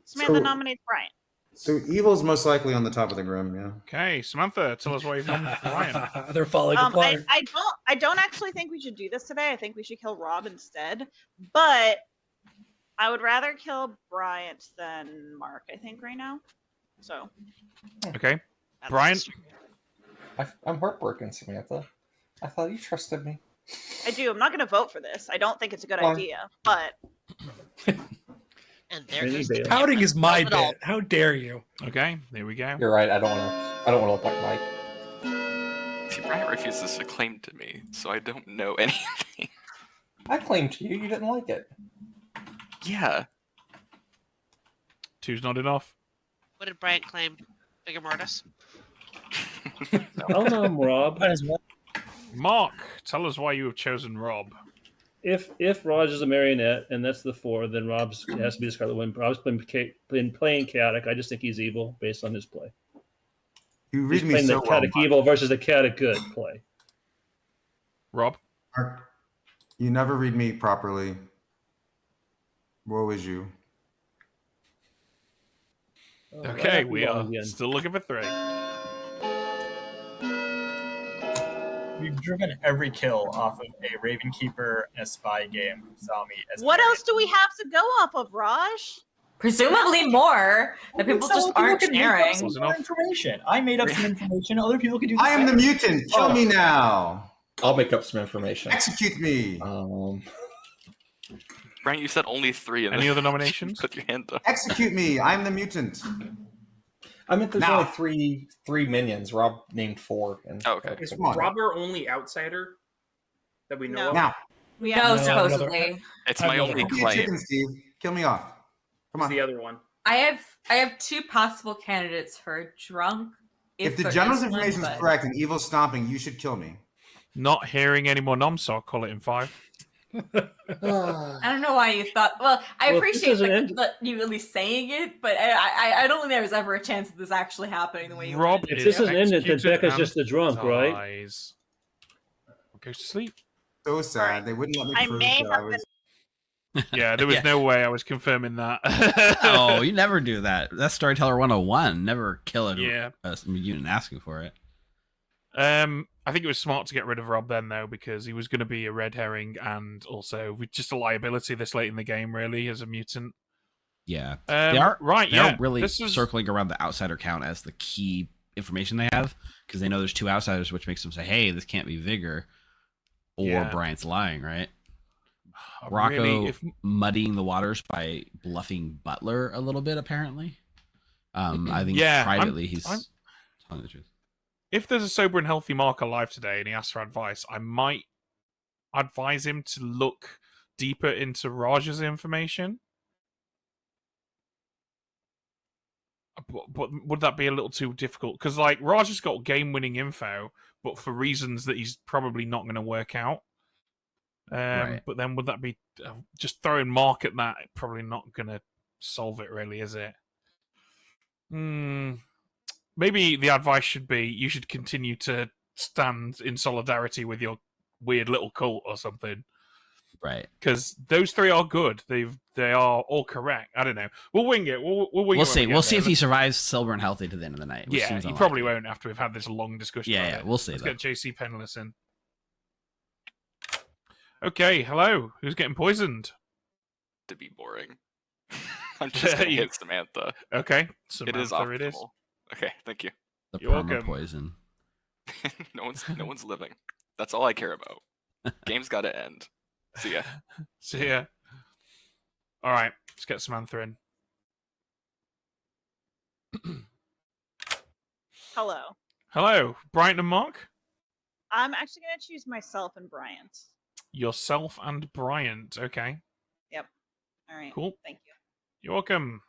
Samantha So- nominates Bryant. So evil's most likely on the top of the Grim, yeah. Okay, Samantha, tell us why you've nominated Ryan. They're following the plot. I don't actually think we should do this today. I think we should kill Rob instead. But I would rather kill Bryant than Mark, I think, right now. So Okay. Brian? I'm heartbroken, Samantha. I thought you trusted me. I do. I'm not going to vote for this. I don't think it's a good Fine. idea. But And there goes the Pouting is my Not at all. bit. How dare you? Okay, there we go. You're right. I don't want to look like Mike. See, Brian refuses to claim to me, so I don't know anything. I claimed to you. You didn't like it. Yeah. 2's not enough. What did Bryant claim? Bigger mortis? Oh no, Rob. Might as well. Mark, tell us why you have chosen Rob. If Raj is a marionette and that's the 4, then Rob's has to be the Scarlet Wind. Rob's been playing chaotic. I just think he's evil based on his play. You He's read me playing so the well. chaotic evil versus the chaotic good play. Rob? Mark, you never read me properly. Woe is you. Okay, we are still looking for 3. We've driven every kill off of a Raven Keeper and a Spy game. Zami as What else do we have to go off of, Raj? Presumably more that people just aren't sharing. More information. I made up some information. Other people can do the I same. am the mutant. Kill me now. I'll make up some information. Execute me. Brian, you said only 3. Any other nominations? Put your hand up. Execute me. I'm the mutant. I meant there's only three minions. Rob named 4. And Is Rob our only outsider that we know of? Now. No, supposedly. It's my only claim. Chicken, Steve. Kill me off. Come on. The other one. I have 2 possible candidates for drunk. If the there general's is one, information is but- correct and evil's stomping, you should kill me. Not hearing any more noms, so I'll call it in 5. I don't know why you thought. Well, I Well, appreciate this isn't you at least saying it, but I don't think there was ever a chance of this actually happening the way you Rob, wanted it If to. this isn't ended, then executed Becca's and just the drunk, right? dies. Goes to sleep. So sad. They wouldn't let me I prove may that I have was. Yeah, there was no way I was confirming that. Oh, you never do that. That's Storyteller 101. Never kill a Yeah. mutant asking for it. I think it was smart to get rid of Rob then, though, because he was going to be a red herring and also just a liability this late in the game, really, as a mutant. Yeah. They are right. They Yeah, are really this is circling around the outsider count as the key information they have because they know there's 2 outsiders, which makes them say, "Hey, this can't be Vigor," or Yeah. Bryant's lying, right? Really, Rocco if- muddying the waters by bluffing Butler a little bit, apparently. I think Yeah, privately I'm he's telling the truth. if there's a sober and healthy Mark alive today and he asks for advice, I might advise him to look deeper into Raj's information. But would that be a little too difficult? Because like Raj has got game-winning info, but for reasons that he's probably not going to work out. Right. But then would that be just throwing Mark at that? Probably not going to solve it, really, is it? Maybe the advice should be you should continue to stand in solidarity with your weird little cult or something. Right. Because those 3 are good. They are all correct. I don't know. We'll wing it. We'll wing it. We'll when see. we get We'll see there. if he survives sober and healthy to the end of the night. Which Yeah, seems he unlikely. probably won't after we've had this long discussion. Yeah, about yeah, it. we'll see. Let's though. get JC Penniless in. Okay, hello. Who's getting poisoned? To be boring. I'm just gonna hit Samantha. Okay, It is Samantha it is. optimal. Okay, thank you. The You're welcome. perma poison. no one's living. That's all I care about. Game's gotta end. See ya. See ya. All right, let's get Samantha in. Hello. Hello, Bryant and Mark. I'm actually going to choose myself and Bryant. Yourself and Bryant. Okay, Yep. All right. cool. Thank you. You're welcome.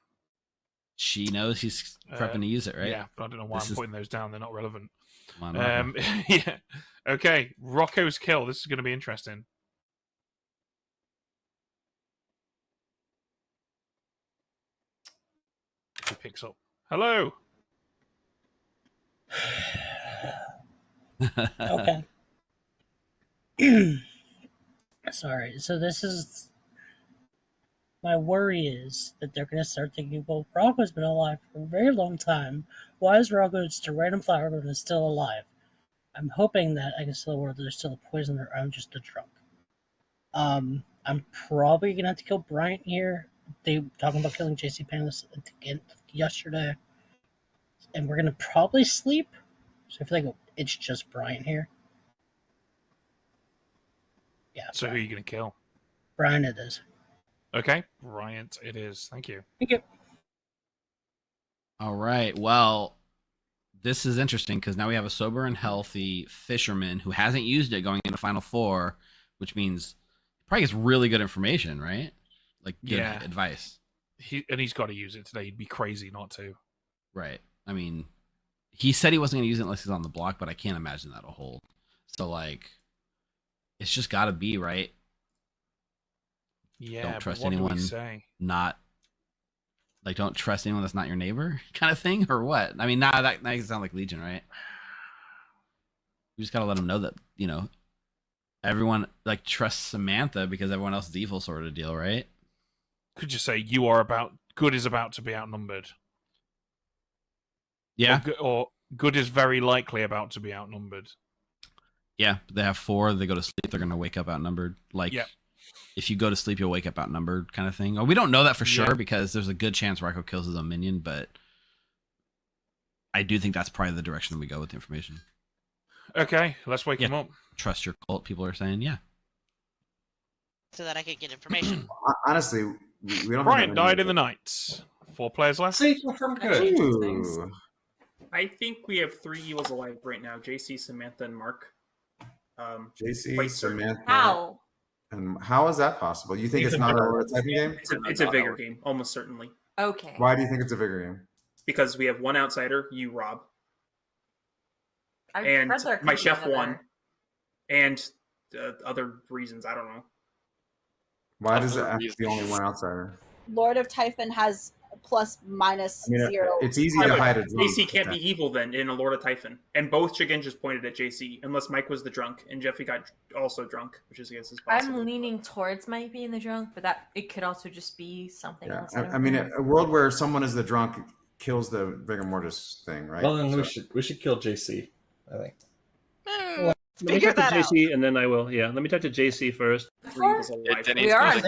She knows he's prepping to use it, right? Yeah, but I don't know why This I'm is- putting those down. They're not relevant. Come on, Rocco. Yeah. Okay, Rocco's kill. This is going to be interesting. He picks up. Hello. Okay. Sorry. So this is my worry is that they're going to start thinking, well, Rocco's been alive for a very long time. Why is Rocco just a random flower and is still alive? I'm hoping that I can still work. There's still a poison or I'm just a drunk. I'm probably gonna have to kill Bryant here. They talking about killing JC Panis again yesterday, and we're gonna probably sleep. So I feel like it's just Bryant here. Yeah. So who are you going to kill? Bryant it is. Okay, Bryant it is. Thank you. Thank you. All right. Well, this is interesting because now we have a sober and healthy fisherman who hasn't used it going into Final Four, which means probably gets really good information, right? Like good advice. He's got to use it today. He'd be crazy not to. Right. I mean, he said he wasn't going to use it unless he's on the block, but I can't imagine that'll hold. So, like, it's just got to be, right? Yeah. Don't trust but what do we anyone. say? Don't trust anyone that's not your neighbor, kind of thing, or what? I mean, that makes it sound like Legion, right? You just got to let them know that everyone trusts Samantha because everyone else is evil, sort of deal, right? Could you say good is about to be outnumbered? Yeah. Or good is very likely about to be outnumbered. Yeah, they have 4. They go to sleep. They're going to wake up outnumbered. Like, if you go to sleep, you'll wake up outnumbered kind of thing. Oh, we don't know that for sure because there's a good chance Rocco kills his own minion, but I do think that's probably the direction that we go with the information. Okay, let's wake him up. Trust your cult, people are saying, So that I could get information. Honestly, we don't. Bryant died in the night. 4 players left. See, from good. Ooh. I think we have 3 evils alive right now: JC, Samantha, and Mark. JC, Samantha. How? And how is that possible? You think it's not a type of game? It's a vigor game, almost certainly. Okay. Why do you think it's a vigor game? Because we have 1 outsider, you, Rob. I'd And rather my could be chef another. won. And other reasons, I don't know. Why does it have to be only 1 outsider? Lord of Typhon has plus minus 0. It's easy to hide a drunk. JC can't be evil then in a Lord of Typhon. And both Shigenjas pointed at JC, unless Mike was the drunk and Jeffy got also drunk, which is, I guess, is possible. I'm leaning towards Mike being the drunk, but that it could also just be something else. I mean, a world where someone is the drunk kills the rigor mortis thing, right? Well, then we should kill JC, I think. Well, let me talk to JC, and then I will. Yeah, let me talk to JC first. 3 evils alive. We are on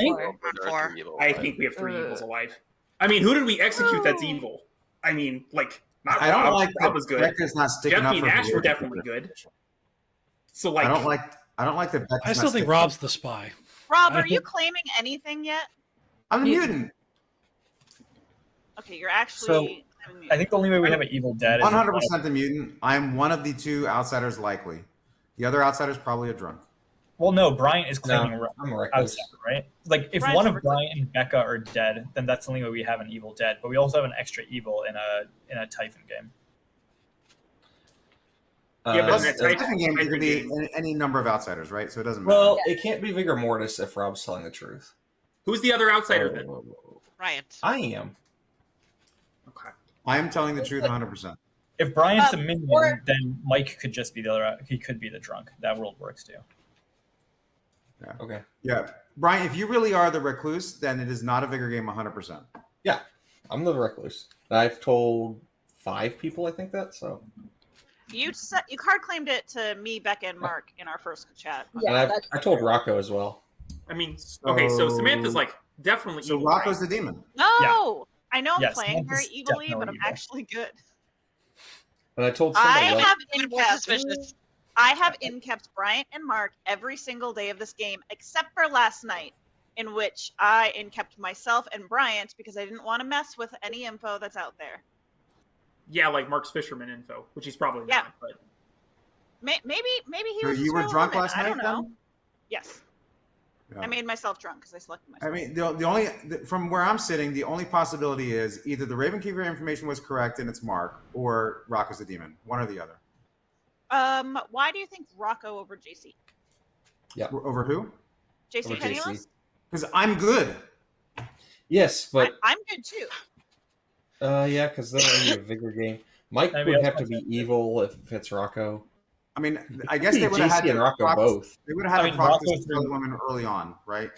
4. I think we have 3 evils alive. I mean, who did we execute that's evil? I mean, like, not I don't Rob. like Rob was good. Becca's not sticking up Jeffy for and Ash Becca. were definitely good. So, like, I don't like that. Becca's I still not think sticking Rob's up. the spy. Rob, are you claiming anything yet? I'm the mutant. Okay, you're actually. So, claiming I think the only way we have an Evil Dead is 100% the mutant. I'm one of the 2 outsiders likely. The other outsider's probably a drunk. Well, no, Bryant is claiming I'm a recluse. outsider, right? Like, if Bryant's one a of Bryant and Becca are dead, then that's the only way we have an Evil Dead. But we also have an extra evil in a Typhon game. Yeah, but Plus, in a Typhon Typhon game, it could be game- any number of outsiders, right? So it doesn't matter. Well, it can't be Vigor Mortis if Rob's telling the truth. who's the other outsider then? Bryant. I am. Okay. I am telling the truth 100%. If Bryant's a minion, or- then Mike could just be the other. He could be the drunk. That world works too. Yeah. Okay. Yeah. Brian, if you really are the recluse, then it is not a vigor game 100%. Yeah, I'm the recluse. I've told 5 people, I think that, so. You card claimed it to me, Becca, and Mark in our first chat. Yeah, And I told Rocco as well. I mean, okay, so Samantha's like definitely So evil. Rocco's right? the demon. No, I know I'm Yes, playing very Samantha's evilly, but I'm definitely evil. actually good. And I told somebody I else. have Suspicious. inkept Bryant and Mark every single day of this game, except for last night, in which I inkept myself and Bryant because I didn't want to mess with any info that's out there. Yeah, like Mark's fisherman info, which he's probably Yeah. not. But Maybe he So was. you were just drunk limit. last I night, don't know. then? Yes, Yeah. I made myself drunk because I selected myself. I mean, the only from where I'm sitting, the only possibility is either the Ravenkeeper information was correct and it's Mark, or Rocco's the demon. One or the other. Why do you think Rocco over JC? Yeah. Over who? JC Over Penniless? Because I'm good. Yes, but I'm good too. yeah, because then it'd be a Vigor game. Mike Maybe would I'll have to be evil if it's Rocco. I mean, I guess they would have had JC and to Rocco proc- both. They would have had I to mean, proc Rocco this through- women early on, right?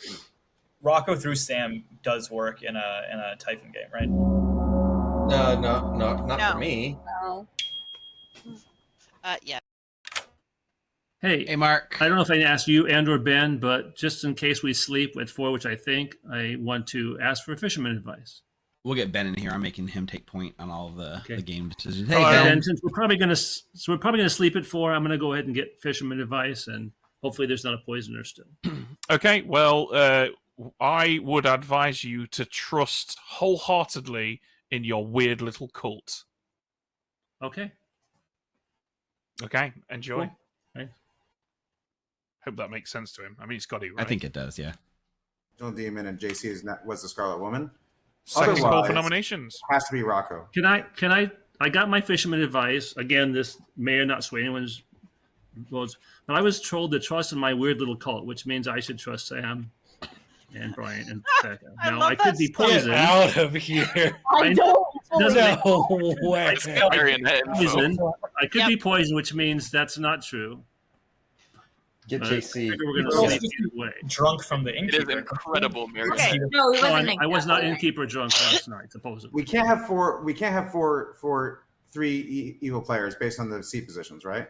Rocco through Sam does work in a Typhon game, right? No, not No. for me. No. Yeah. Hey, Mark. I don't know if I can ask you and or Ben, but just in case we sleep at 4, which I think, I want to ask for fisherman advice. We'll get Ben in here. I'm making him take point on all the game decisions. Hey, All right, Ben. and since we're probably gonna sleep at 4, I'm gonna go ahead and get fisherman advice, and hopefully there's not a poisoner still. Okay, well, I would advise you to trust wholeheartedly in your weird little cult. Okay. Okay, enjoy. Cool. Thanks. Hope that makes sense to him. I mean, it's got to, right? I think it does, yeah. Demon and JC was the Scarlet Woman. Second call for Otherwise, nominations. Has to be Rocco. Can I got my fisherman advice. Again, this may or not sway anyone's votes, but I was told to trust in my weird little cult, which means I should trust Sam and Brian and Becca. Now, I could be poisoned. Get out of here. I know. No way. Poison. I could be poisoned, which means that's not true. Get But JC. I figure we're Well, going to sleep either way. Drunk from the It is innkeeper. incredible, Mary. Okay. No, he wasn't. I was not innkeeper drunk last night, supposedly. We can't have four three evil players based on the seat positions, right?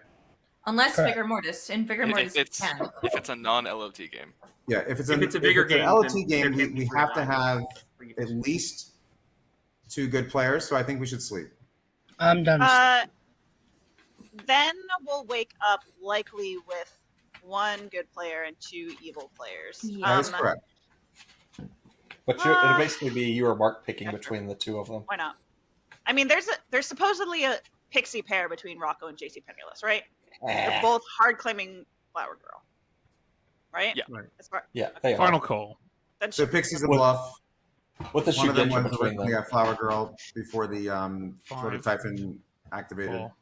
Unless Correct. Vigor Mortis. In Vigor Mortis, If you can. it's a non-LOT game. Yeah, if it's If it's a bigger game, an LOT then game, there can be we three have to lines have for each. at least 2 good players. So I think we should sleep. I'm done. Then we'll wake up likely with 1 good player and 2 evil players. That is correct. But it'll basically be you or Mark picking between the 2 of them. Why not? I mean, there's supposedly a pixie pair between Rocco and JC Penniless, right? They're both hard claiming Flower Girl, right? Yeah. Right. Yeah, they Final are. call. So Pixie's a bluff. With the One of them Shugenja was between them. originally a Flower Girl before the sort of 5, Typhon activated. 4.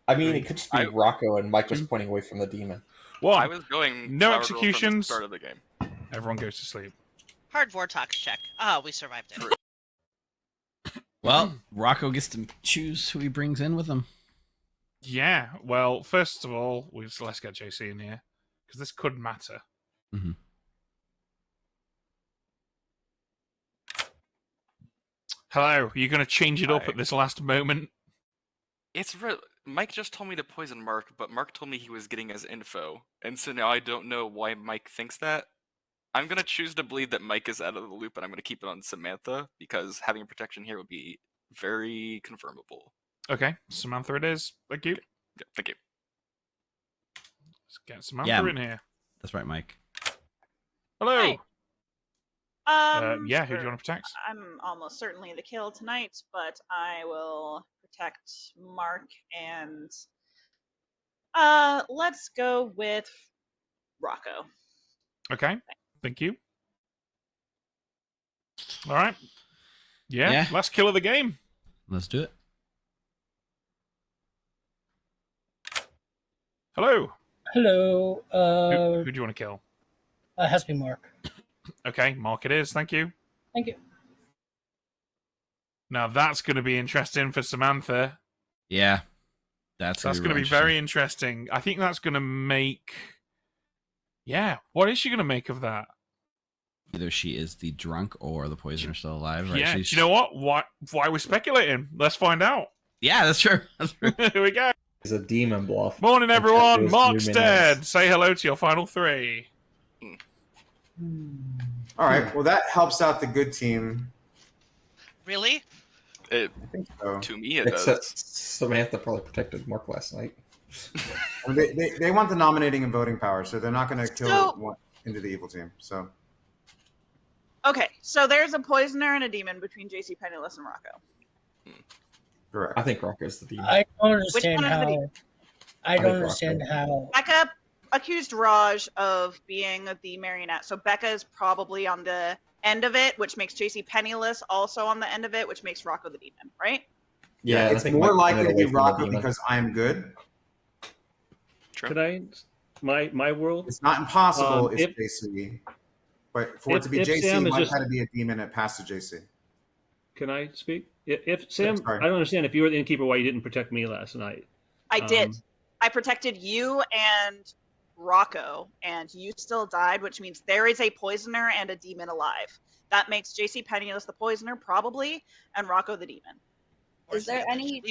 I mean, it could just be Rocco and Mike was pointing away from the demon. Well, I was going no Flower Girl from the executions. start of the game. Everyone goes to sleep. Hard Vortox check. Oh, we survived it. Well, Rocco gets to choose who he brings in with him. Yeah. Well, first of all, let's get JC in here because this could matter. Mm-hmm. Hello. Are you going to change it up Hi. at this last moment? Mike just told me to poison Mark, but Mark told me he was getting his info, and so now I don't know why Mike thinks that. I'm gonna choose to believe that Mike is out of the loop, and I'm gonna keep it on Samantha because having a protection here would be very confirmable. Okay, Samantha it is. Thank you. Yeah, thank you. Let's get Samantha in here. That's right, Mike. Hello. Hi. Yeah, who do you want to protect? I'm almost certainly the kill tonight, but I will protect Mark and let's go with Rocco. Okay, thank you. All right. Yeah, last kill of the game. Let's do it. Hello. Who do you want to kill? It has to be Mark. Okay, Mark it is. Thank you. Thank you. Now that's going to be interesting for Samantha. Yeah, that's going to be very interesting. I think that's going to make. Yeah, what is she going to make of that? Either she is the drunk or the poisoner still alive, right? Yeah, do you know what? Why are we speculating? Let's find out. Yeah, that's true. That's true. Here we go. It's a demon bluff. Morning, everyone. Those Mark's human dead. eyes. Say hello to your final 3. All right. Well, that helps out the good team. Really? I think so. To me, it Except does. Samantha probably protected Mark last night. I mean, they want the nominating and voting power, so they're not going to kill one into the evil team. So Okay, so there's a poisoner and a demon between JC Penniless and Rocco. correct. I think Rocco's the demon. I don't understand one is the how. demon? I don't understand how. Becca accused Raj of being the marionette, so Becca is probably on the end of it, which makes JC Penniless also on the end of it, which makes Rocco the demon, right? Yeah, and I it's think more Mike likely to pointed be away from the Rocco demon. because I'm good. Could I? My world. It's not impossible. Um, It's JC, but for it to be if JC, Sam it is might just- have to be a demon and pass to JC. Can I speak? If Sam, sorry. I don't understand if you were the innkeeper why you didn't protect me last night. I did. I protected you and Rocco, and you still died, which means there is a poisoner and a demon alive. That makes JC Penniless the poisoner, probably, and Rocco the demon. Is there any?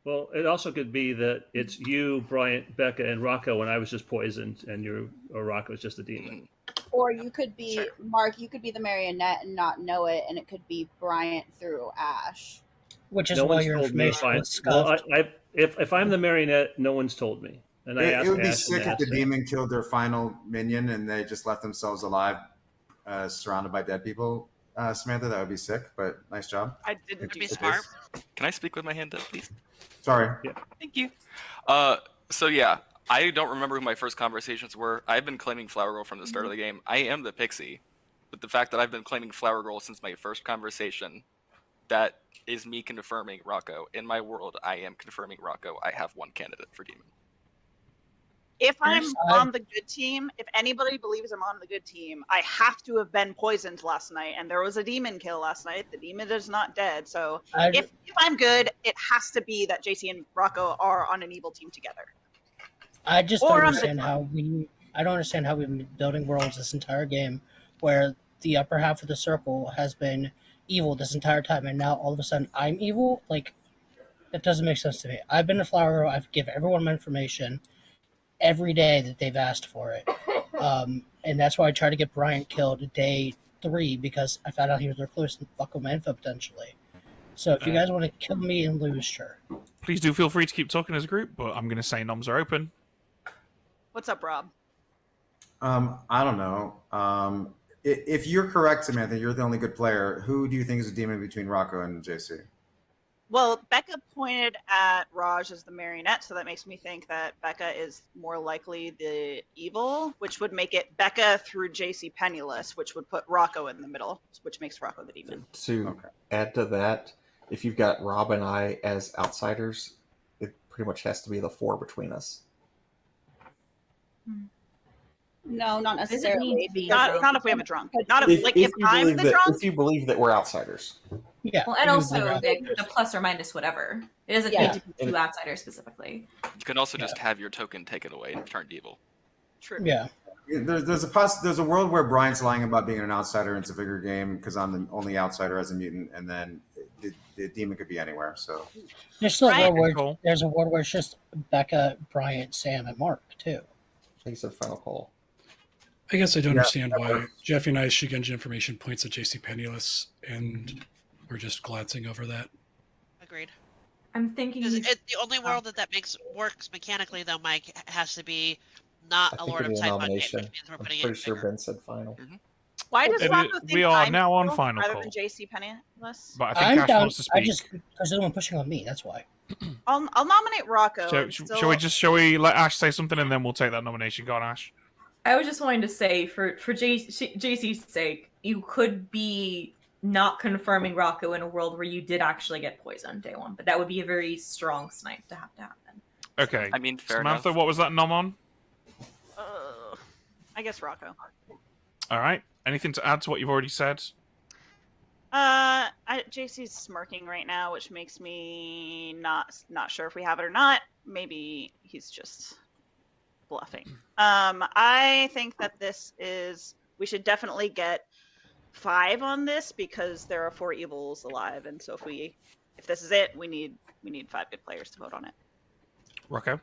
Well, it also could be that it's you, Bryant, Becca, and Rocco, and I was just poisoned, and Rocco is just a demon. Or you could be Mark. You could be the marionette and not know it, and it could be Bryant through Ash. Which is No why one's your told me if information was Well, scuffed. if I'm the marionette, no one's told me, and I asked It would be Ash sick and if the Ash demon killed their final minion and they just left themselves alive, surrounded by dead people. Samantha, that would be sick, but nice job. I didn't be smart. Can I speak with my hand up, please? Sorry. Yeah. Thank you. So yeah, I don't remember who my first conversations were. I've been claiming Flower Girl from the start of the game. I am the pixie, but the fact that I've been claiming Flower Girl since my first conversation, that is me confirming Rocco. In my world, I am confirming Rocco. I have one candidate for demon. If I'm on the good team, if anybody believes I'm on the good team, I have to have been poisoned last night, and there was a demon kill last night. The demon is not dead, so if I'm good, it has to be that JC and Rocco are on an evil team together. I just Or don't on the- understand how we. I don't understand how we've been building worlds this entire game, where the upper half of the circle has been evil this entire time, and now all of a sudden I'm evil. Like, That doesn't make sense to me. I've been to Flower Girl. I've given everyone my information every day that they've asked for it. And that's why I tried to get Bryant killed day 3 because I found out he was recluse and fuck with my info potentially. So if you guys want to kill me and lose, sure. Please do feel free to keep talking as a group, but I'm going to say noms are open. What's up, Rob? I don't know. If you're correct, Samantha, you're the only good player. Who do you think is a demon between Rocco and JC? Well, Becca pointed at Raj as the marionette, so that makes me think that Becca is more likely the evil, which would make it Becca through JC Penniless, which would put Rocco in the middle, which makes Rocco the demon. To add to that, if you've got Rob and I as outsiders, it pretty much has to be the 4 between us. No, not necessarily. Not if we have a drunk. Not if I'm the drunk. If you believe that we're outsiders. Yeah. Well, and also the plus or minus whatever. It doesn't need to be 2 outsiders specifically. You can also just have your token taken away and turned evil. True. Yeah. There's a world where Brian's lying about being an outsider in it's a bigger game because I'm the only outsider as a mutant, and then the demon could be anywhere. So there's still a world where there's a world where it's just Becca, Bryant, Sam, and Mark too. I think it's a final call. I guess I don't understand why Jeffy and I's Shigenja information points at JC Penniless, and we're just glancing over that. Agreed. I'm thinking the only world that works mechanically, though, Mike, has to be not a Lord of Typhon game, which means we're I'm putting pretty it sure bigger. Ben said final. Why does Rocco think we are I'm now on evil final rather call. than JC Penniless? But I think Ash wants to speak. Because they're the one pushing on me. That's why. I'll nominate Rocco. Shall we let Ash say something and then we'll take that nomination? Go on, Ash. I was just wanting to say, for JC's sake, you could be not confirming Rocco in a world where you did actually get poisoned day 1, but that would be a very strong snipe to have to happen. Okay. I mean, fair Samantha, enough. what was that nom on? I guess Rocco. All right. Anything to add to what you've already said? JC's smirking right now, which makes me not sure if we have it or not. Maybe he's just bluffing. I think that we should definitely get 5 on this because there are 4 evils alive, and so if this is it, we need 5 good players to vote on it. Rocco?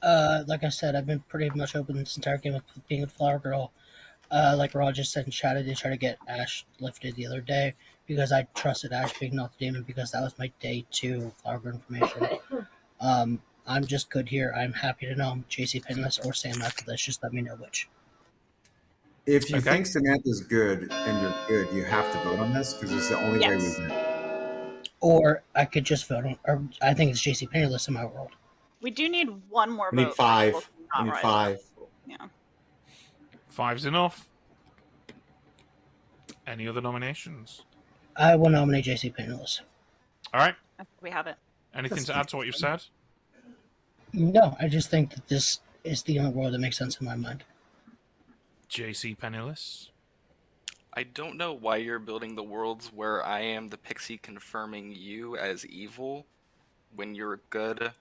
Like I said, I've been pretty much open this entire game with being a Flower Girl. Like Rod just said in chat, I did try to get Ash lifted the other day because I trusted Ash being not the demon because that was my day 2 Flower Girl information. I'm just good here. I'm happy to know I'm JC Penniless or Sam after this. Just let me know which. If you think Samantha's good and you're good, you have to vote on this because it's the only way we win. Or I could just vote on, or I think it's JC Penniless in my world. We do need 1 more vote. We need 5. We need 5. Yeah. 5's enough. Any other nominations? I will nominate JC Penniless. All right. We have it. Anything to add to what you've said? No, I just think that this is the only world that makes sense in my mind. JC Penniless? I don't know why you're building the worlds where I am the pixie confirming you as evil when you're good.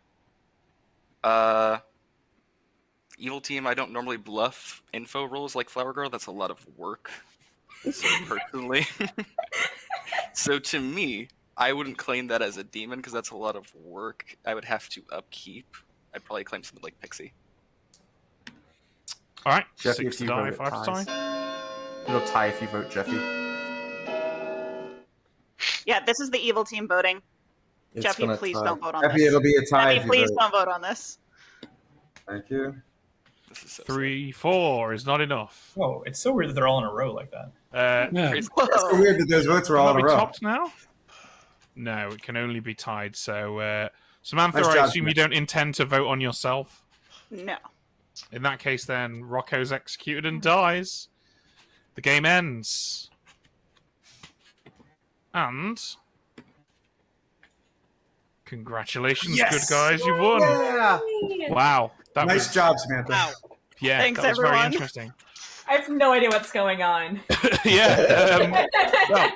Evil team, I don't normally bluff info rolls like Flower Girl. That's a lot of work. So personally. So to me, I wouldn't claim that as a demon because that's a lot of work. I would have to upkeep. I'd probably claim something like Pixie. All right. Jeffy, 6 if to you die, vote, 5 to ties. tie. It'll tie if you vote Jeffy. Yeah, this is the evil team voting. It's Jeffy, gonna please tie. don't vote on Jeffy, this. it'll be a tie if Jeffy, you please vote. don't vote on this. Thank you. This is so 3, 4 is not enough. Oh, it's so weird that they're all in a row like that. Crazy. It's so weird that those votes are all Can in that a be row. topped now? No, it can only be tied. So, Samantha, Nice I job, assume you don't intend to vote on yourself? No. In that case, then, Rocco's executed and dies. The game ends. And... Congratulations, Yes! good guys, you won! Yeah. Wow. That Nice was, job, Samantha. Wow. Yeah, Thanks, that was very everyone. interesting. I have no idea what's going on. Yeah. Well,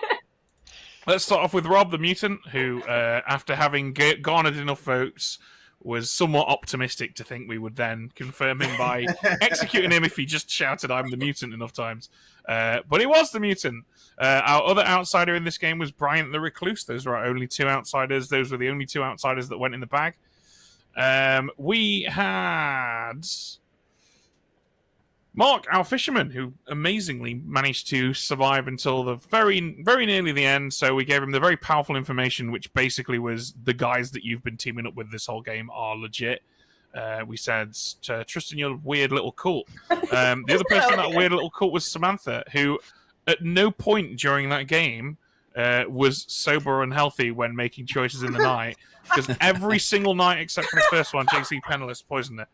let's start off with Rob, the mutant, who, after having garnered enough votes, was somewhat optimistic to think we would then confirm him by executing him if he just shouted, "I'm the mutant," enough times. But he was the mutant. Our other outsider in this game was Bryant the Recluse. Those were our only 2 outsiders. Those were the only 2 outsiders that went in the bag. We had Mark, our fisherman, who amazingly managed to survive until the very, very nearly the end. So we gave him the very powerful information, which basically was the guys that you've been teaming up with this whole game are legit. We said to trust in your weird little cult. The other person in that weird little cult was Samantha, who at no point during that game was sober or unhealthy when making choices in the night, because every single night except for the first one, JC Penniless poisoned her.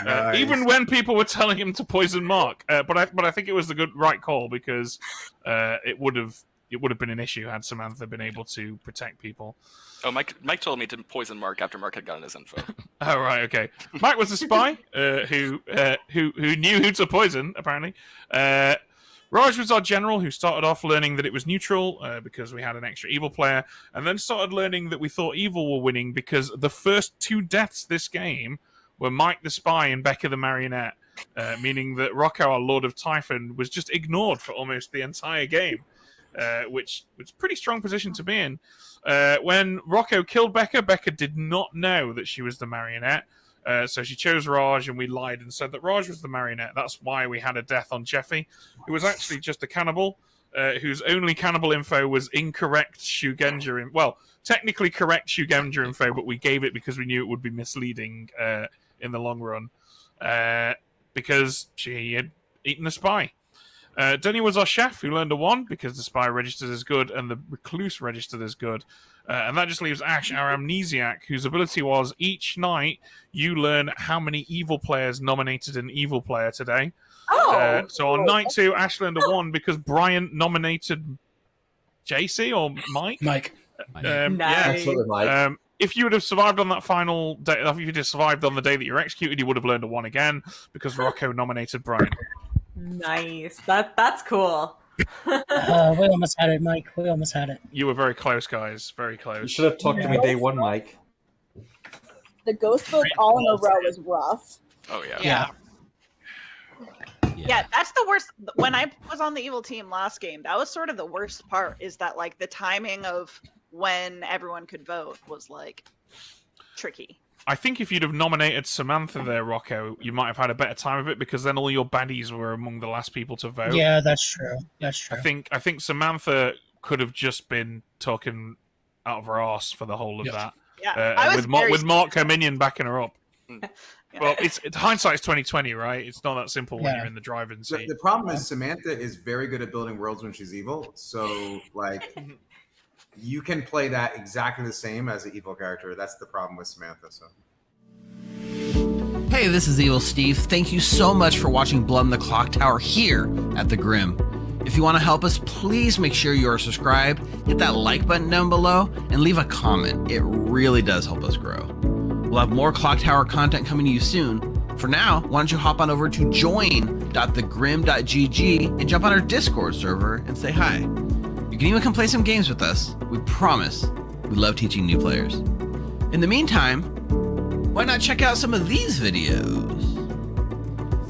Nice. Even when people were telling him to poison Mark, but I think it was the right call, because it would have been an issue had Samantha been able to protect people. Oh, Mike told me to poison Mark after Mark had gotten his info. Oh, right, okay. Mike was a spy who knew who to poison, apparently. Raj was our general, who started off learning that it was neutral because we had an extra evil player, and then started learning that we thought evil were winning because the first 2 deaths this game were Mike the spy and Becca the marionette, meaning that Rocco, our Lord of Typhon, was just ignored for almost the entire game, which was a pretty strong position to be in. When Rocco killed Becca, Becca did not know that she was the marionette, so she chose Raj, and we lied and said that Raj was the marionette. That's why we had a death on Jeffy, who was actually just a cannibal, whose only cannibal info was incorrect Shugenja. Well, technically correct Shugenja info, but we gave it because we knew it would be misleading in the long run, because she had eaten a spy. Denny was our chef, who learned a 1 because the spy registered as good and the recluse registered as good. And that just leaves Ash, our amnesiac, whose ability was each night you learn how many evil players nominated an evil player today. So on night 2, Ash learned a 1 because Bryant nominated JC or Mike. Nice. Absolutely, Mike. If you would have survived on that final day, if you just survived on the day that you were executed, you would have learned a 1 again because Rocco nominated Brian. Nice. That's cool. We almost had it, Mike. We almost had it. You were very close, guys. Very close. You should have talked to me day 1, Mike. The ghost votes all in a row was rough. Oh, yeah. Yeah, that's the worst. When I was on the evil team last game, that was sort of the worst part, is that like the timing of when everyone could vote was like tricky. I think if you'd have nominated Samantha there, Rocco, you might have had a better time of it, because then all your baddies were among the last people to vote. Yeah, that's true. That's true. I think Samantha could have just been talking out of her arse for the whole of that. Yeah, with Mark, her minion, backing her up. Well, it's hindsight's 2020, right? It's not that simple when you're in the driving seat. The problem is Samantha is very good at building worlds when she's evil. So, like, you can play that exactly the same as an evil character. That's the problem with Samantha. So. Hey, this is Evil Steve. Thank you so much for watching Blood in the Clocktower here at the Grim. If you want to help us, please make sure you are subscribed, hit that like button down below, and leave a comment. It really does help us grow. We'll have more Clocktower content coming to you soon. For now, why don't you hop on over to join.thegrim.gg and jump on our Discord server and say hi. You can even come play some games with us. We promise we love teaching new players. In the meantime, why not check out some of these videos?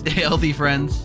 Stay healthy, friends.